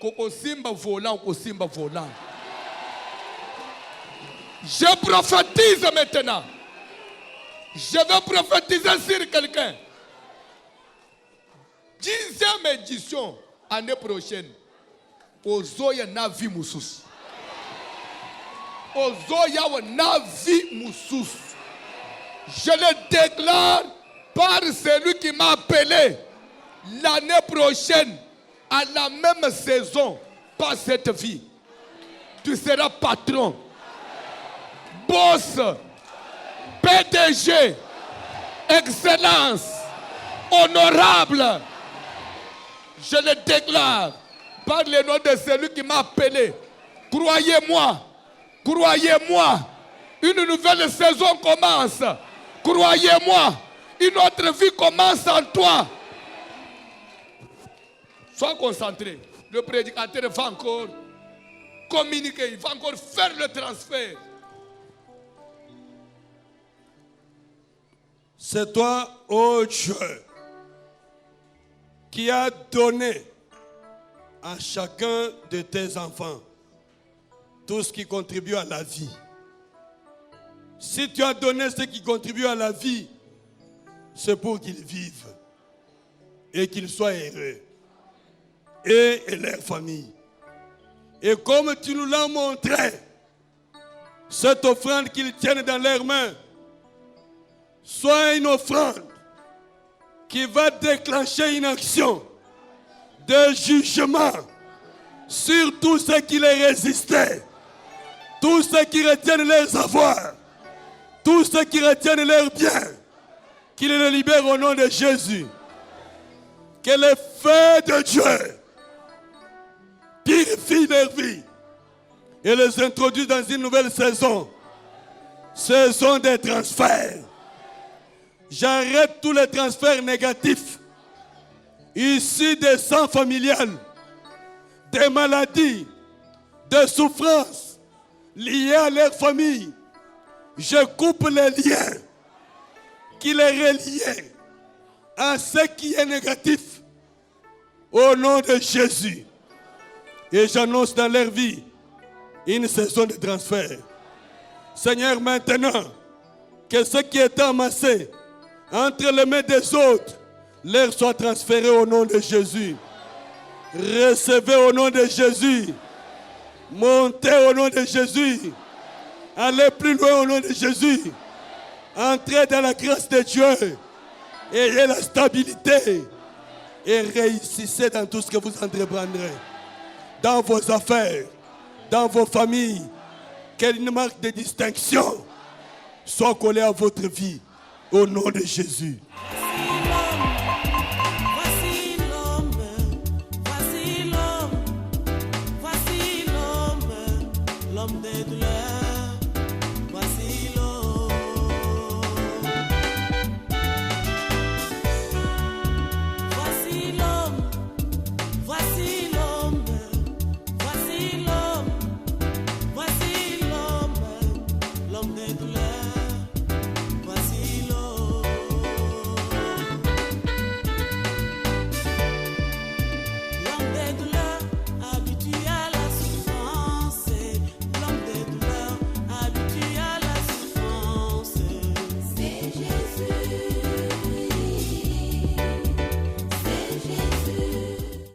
Koko simba volant, ko simba volant. Je prophétise maintenant. Je vais prophétiser sur quelqu'un. 10e édition, année prochaine. Ozoya na vi musus. Ozoya wa na vi musus. Je le déclare par celui qui m'a appelé l'année prochaine, à la même saison, pas cette vie. Tu seras patron, boss, PDG, excellence, honorable. Je le déclare par le nom de celui qui m'a appelé. Croyez-moi, croyez-moi, une nouvelle saison commence. Croyez-moi, une autre vie commence en toi. Sois concentré. Le prédicateur va encore communiquer, il va encore faire le transfert. C'est toi, ô Dieu, qui as donné à chacun de tes enfants tout ce qui contribue à la vie. Si tu as donné ce qui contribue à la vie, c'est pour qu'ils vivent et qu'ils soient heureux, et leur famille. Et comme tu nous l'as montré, cette offrande qu'ils tiennent dans leurs mains soit une offrande qui va déclencher une action de jugement sur tous ceux qui les résistaient, tous ceux qui retiennent leurs avoirs, tous ceux qui retiennent leurs biens, qu'ils les libèrent au nom de Jésus. Que le feu de Dieu purifie leur vie et les introduit dans une nouvelle saison des transferts. J'arrête tous les transferts négatifs issus des sangs familiales, des maladies, des souffrances liées à leur famille. Je coupe les liens qui les reliaient à ce qui est négatif au nom de Jésus. Et j'annonce dans leur vie une saison de transfert. Seigneur, maintenant, que ce qui est amassé entre les mains des autres leur soit transféré au nom de Jésus. Recevez au nom de Jésus. Montez au nom de Jésus. Allez plus loin au nom de Jésus. Entrez dans la grâce de Dieu. Ayez la stabilité. Et réussissez dans tout ce que vous entreprendrez. Dans vos affaires, dans vos familles. Qu'une marque de distinction soit collée à votre vie. Au nom de Jésus.